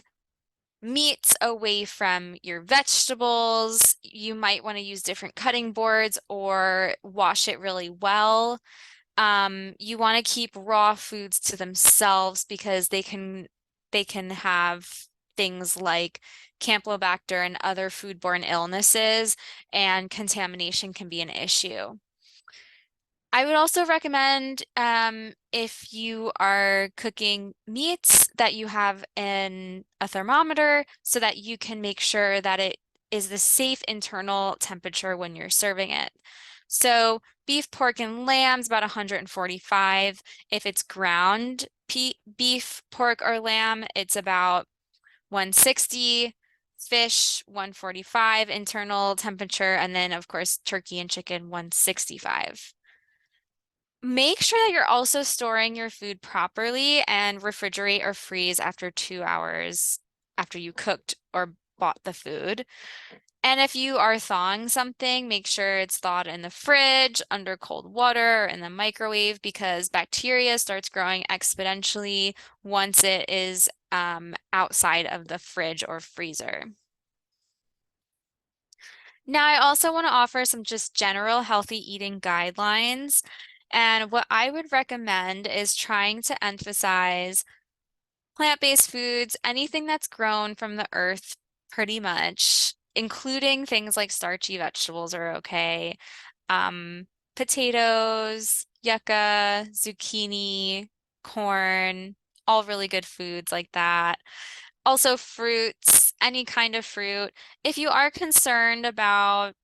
meats away from your vegetables. You might want to use different cutting boards or wash it really well. You want to keep raw foods to themselves because they can have things like Campylobacter and other foodborne illnesses, and contamination can be an issue. I would also recommend if you are cooking meats that you have in a thermometer so that you can make sure that it is the safe internal temperature when you're serving it. So beef, pork, and lamb's about 145. If it's ground beef, pork, or lamb, it's about 160. Fish, 145 internal temperature, and then of course turkey and chicken, 165. Make sure that you're also storing your food properly and refrigerate or freeze after 2 hours after you cooked or bought the food. And if you are thawing something, make sure it's thawed in the fridge, under cold water, or in the microwave because bacteria starts growing exponentially once it is outside of the fridge or freezer. Now, I also want to offer some just general healthy eating guidelines. And what I would recommend is trying to emphasize plant-based foods, anything that's grown from the earth, pretty much, including things like starchy vegetables are okay. Potatoes, yucca, zucchini, corn, all really good foods like that. Also fruits, any kind of fruit. If you are concerned about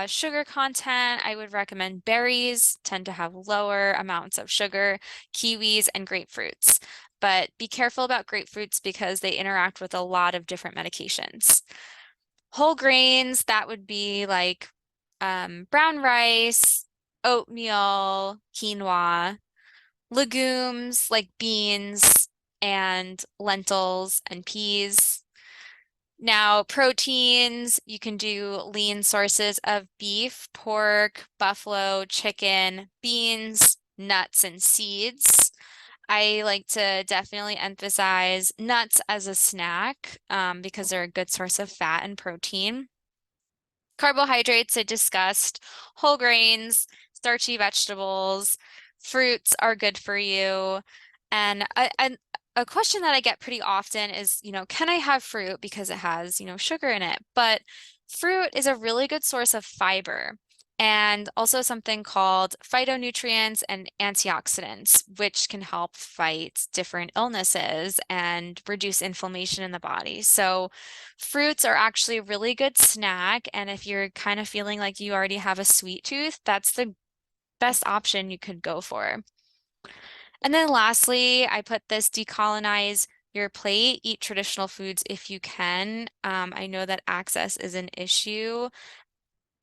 sugar content, I would recommend berries, tend to have lower amounts of sugar, kiwis, and grapefruits. But be careful about grapefruits because they interact with a lot of different medications. Whole grains, that would be like brown rice, oatmeal, quinoa, legumes like beans and lentils and peas. Now, proteins, you can do lean sources of beef, pork, buffalo, chicken, beans, nuts, and seeds. I like to definitely emphasize nuts as a snack because they're a good source of fat and protein. Carbohydrates, I discussed, whole grains, starchy vegetables, fruits are good for you. And a question that I get pretty often is, can I have fruit because it has, sugar in it? But fruit is a really good source of fiber and also something called phytonutrients and antioxidants, which can help fight different illnesses and reduce inflammation in the body. So fruits are actually a really good snack, and if you're kind of feeling like you already have a sweet tooth, that's the best option you could go for. And then lastly, I put this decolonize your plate, eat traditional foods if you can. I know that access is an issue.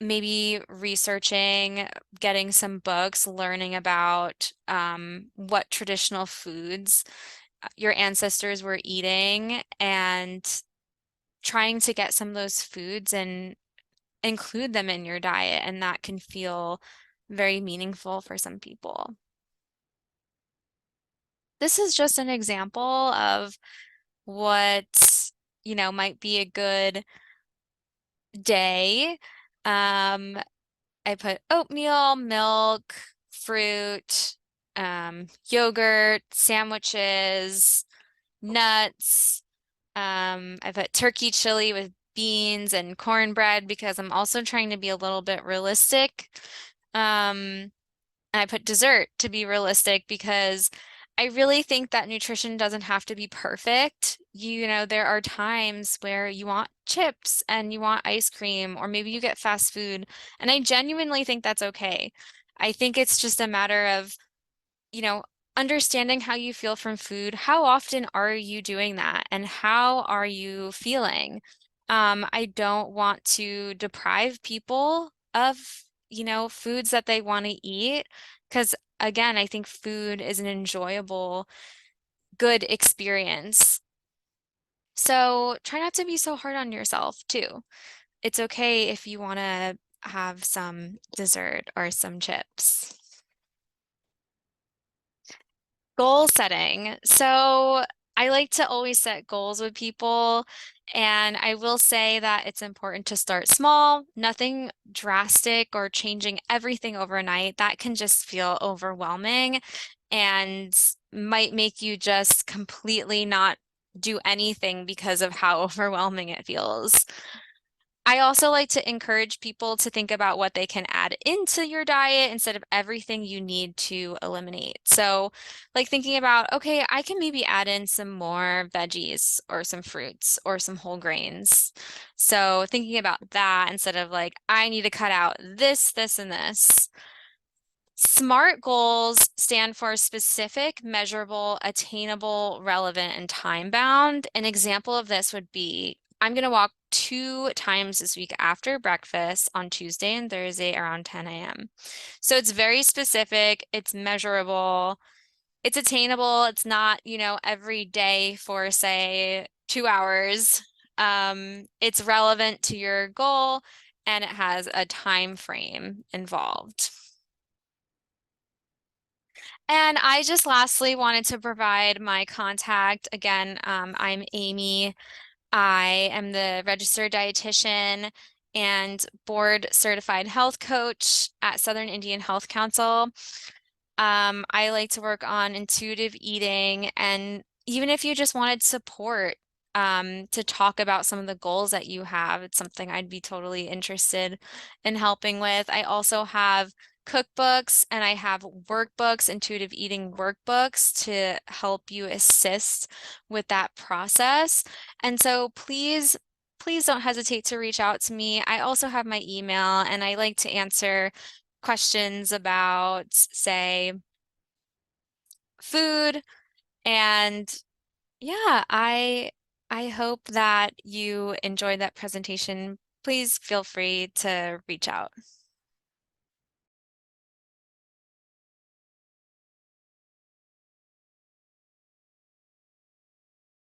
Maybe researching, getting some books, learning about what traditional foods your ancestors were eating, and trying to get some of those foods and include them in your diet, and that can feel very meaningful for some people. This is just an example of what, might be a good day. I put oatmeal, milk, fruit, yogurt, sandwiches, nuts. I put turkey chili with beans and cornbread because I'm also trying to be a little bit realistic. And I put dessert to be realistic because I really think that nutrition doesn't have to be perfect. There are times where you want chips and you want ice cream, or maybe you get fast food, and I genuinely think that's okay. I think it's just a matter of you know, understanding how you feel from food. How often are you doing that? And how are you feeling? I don't want to deprive people of, foods that they want to eat. Because again, I think food is an enjoyable, good experience. So try not to be so hard on yourself too. It's okay if you want to have some dessert or some chips. Goal setting. So I like to always set goals with people, and I will say that it's important to start small, nothing drastic or changing everything overnight. That can just feel overwhelming and might make you just completely not do anything because of how overwhelming it feels. I also like to encourage people to think about what they can add into your diet instead of everything you need to eliminate. So, like thinking about, okay, I can maybe add in some more veggies or some fruits or some whole grains. So, thinking about that instead of like, I need to cut out this, this, and this. SMART goals stand for specific, measurable, attainable, relevant, and time bound. An example of this would be I'm going to walk 2 times this week after breakfast on Tuesday and Thursday around 10 a.m. So it's very specific, it's measurable, it's attainable. It's not, every day for, say, 2 hours. It's relevant to your goal and it has a time frame involved. And I just lastly wanted to provide my contact. Again, I'm Amy. I am the registered dietitian and board certified health coach at Southern Indian Health Council. I like to work on intuitive eating, and even if you just wanted support to talk about some of the goals that you have, it's something I'd be totally interested in helping with. I also have cookbooks and I have workbooks, intuitive eating workbooks to help you assist with that process. And so please don't hesitate to reach out to me. I also have my email and I like to answer questions about, say, food. And yeah, I hope that you enjoyed that presentation. Please feel free to reach out.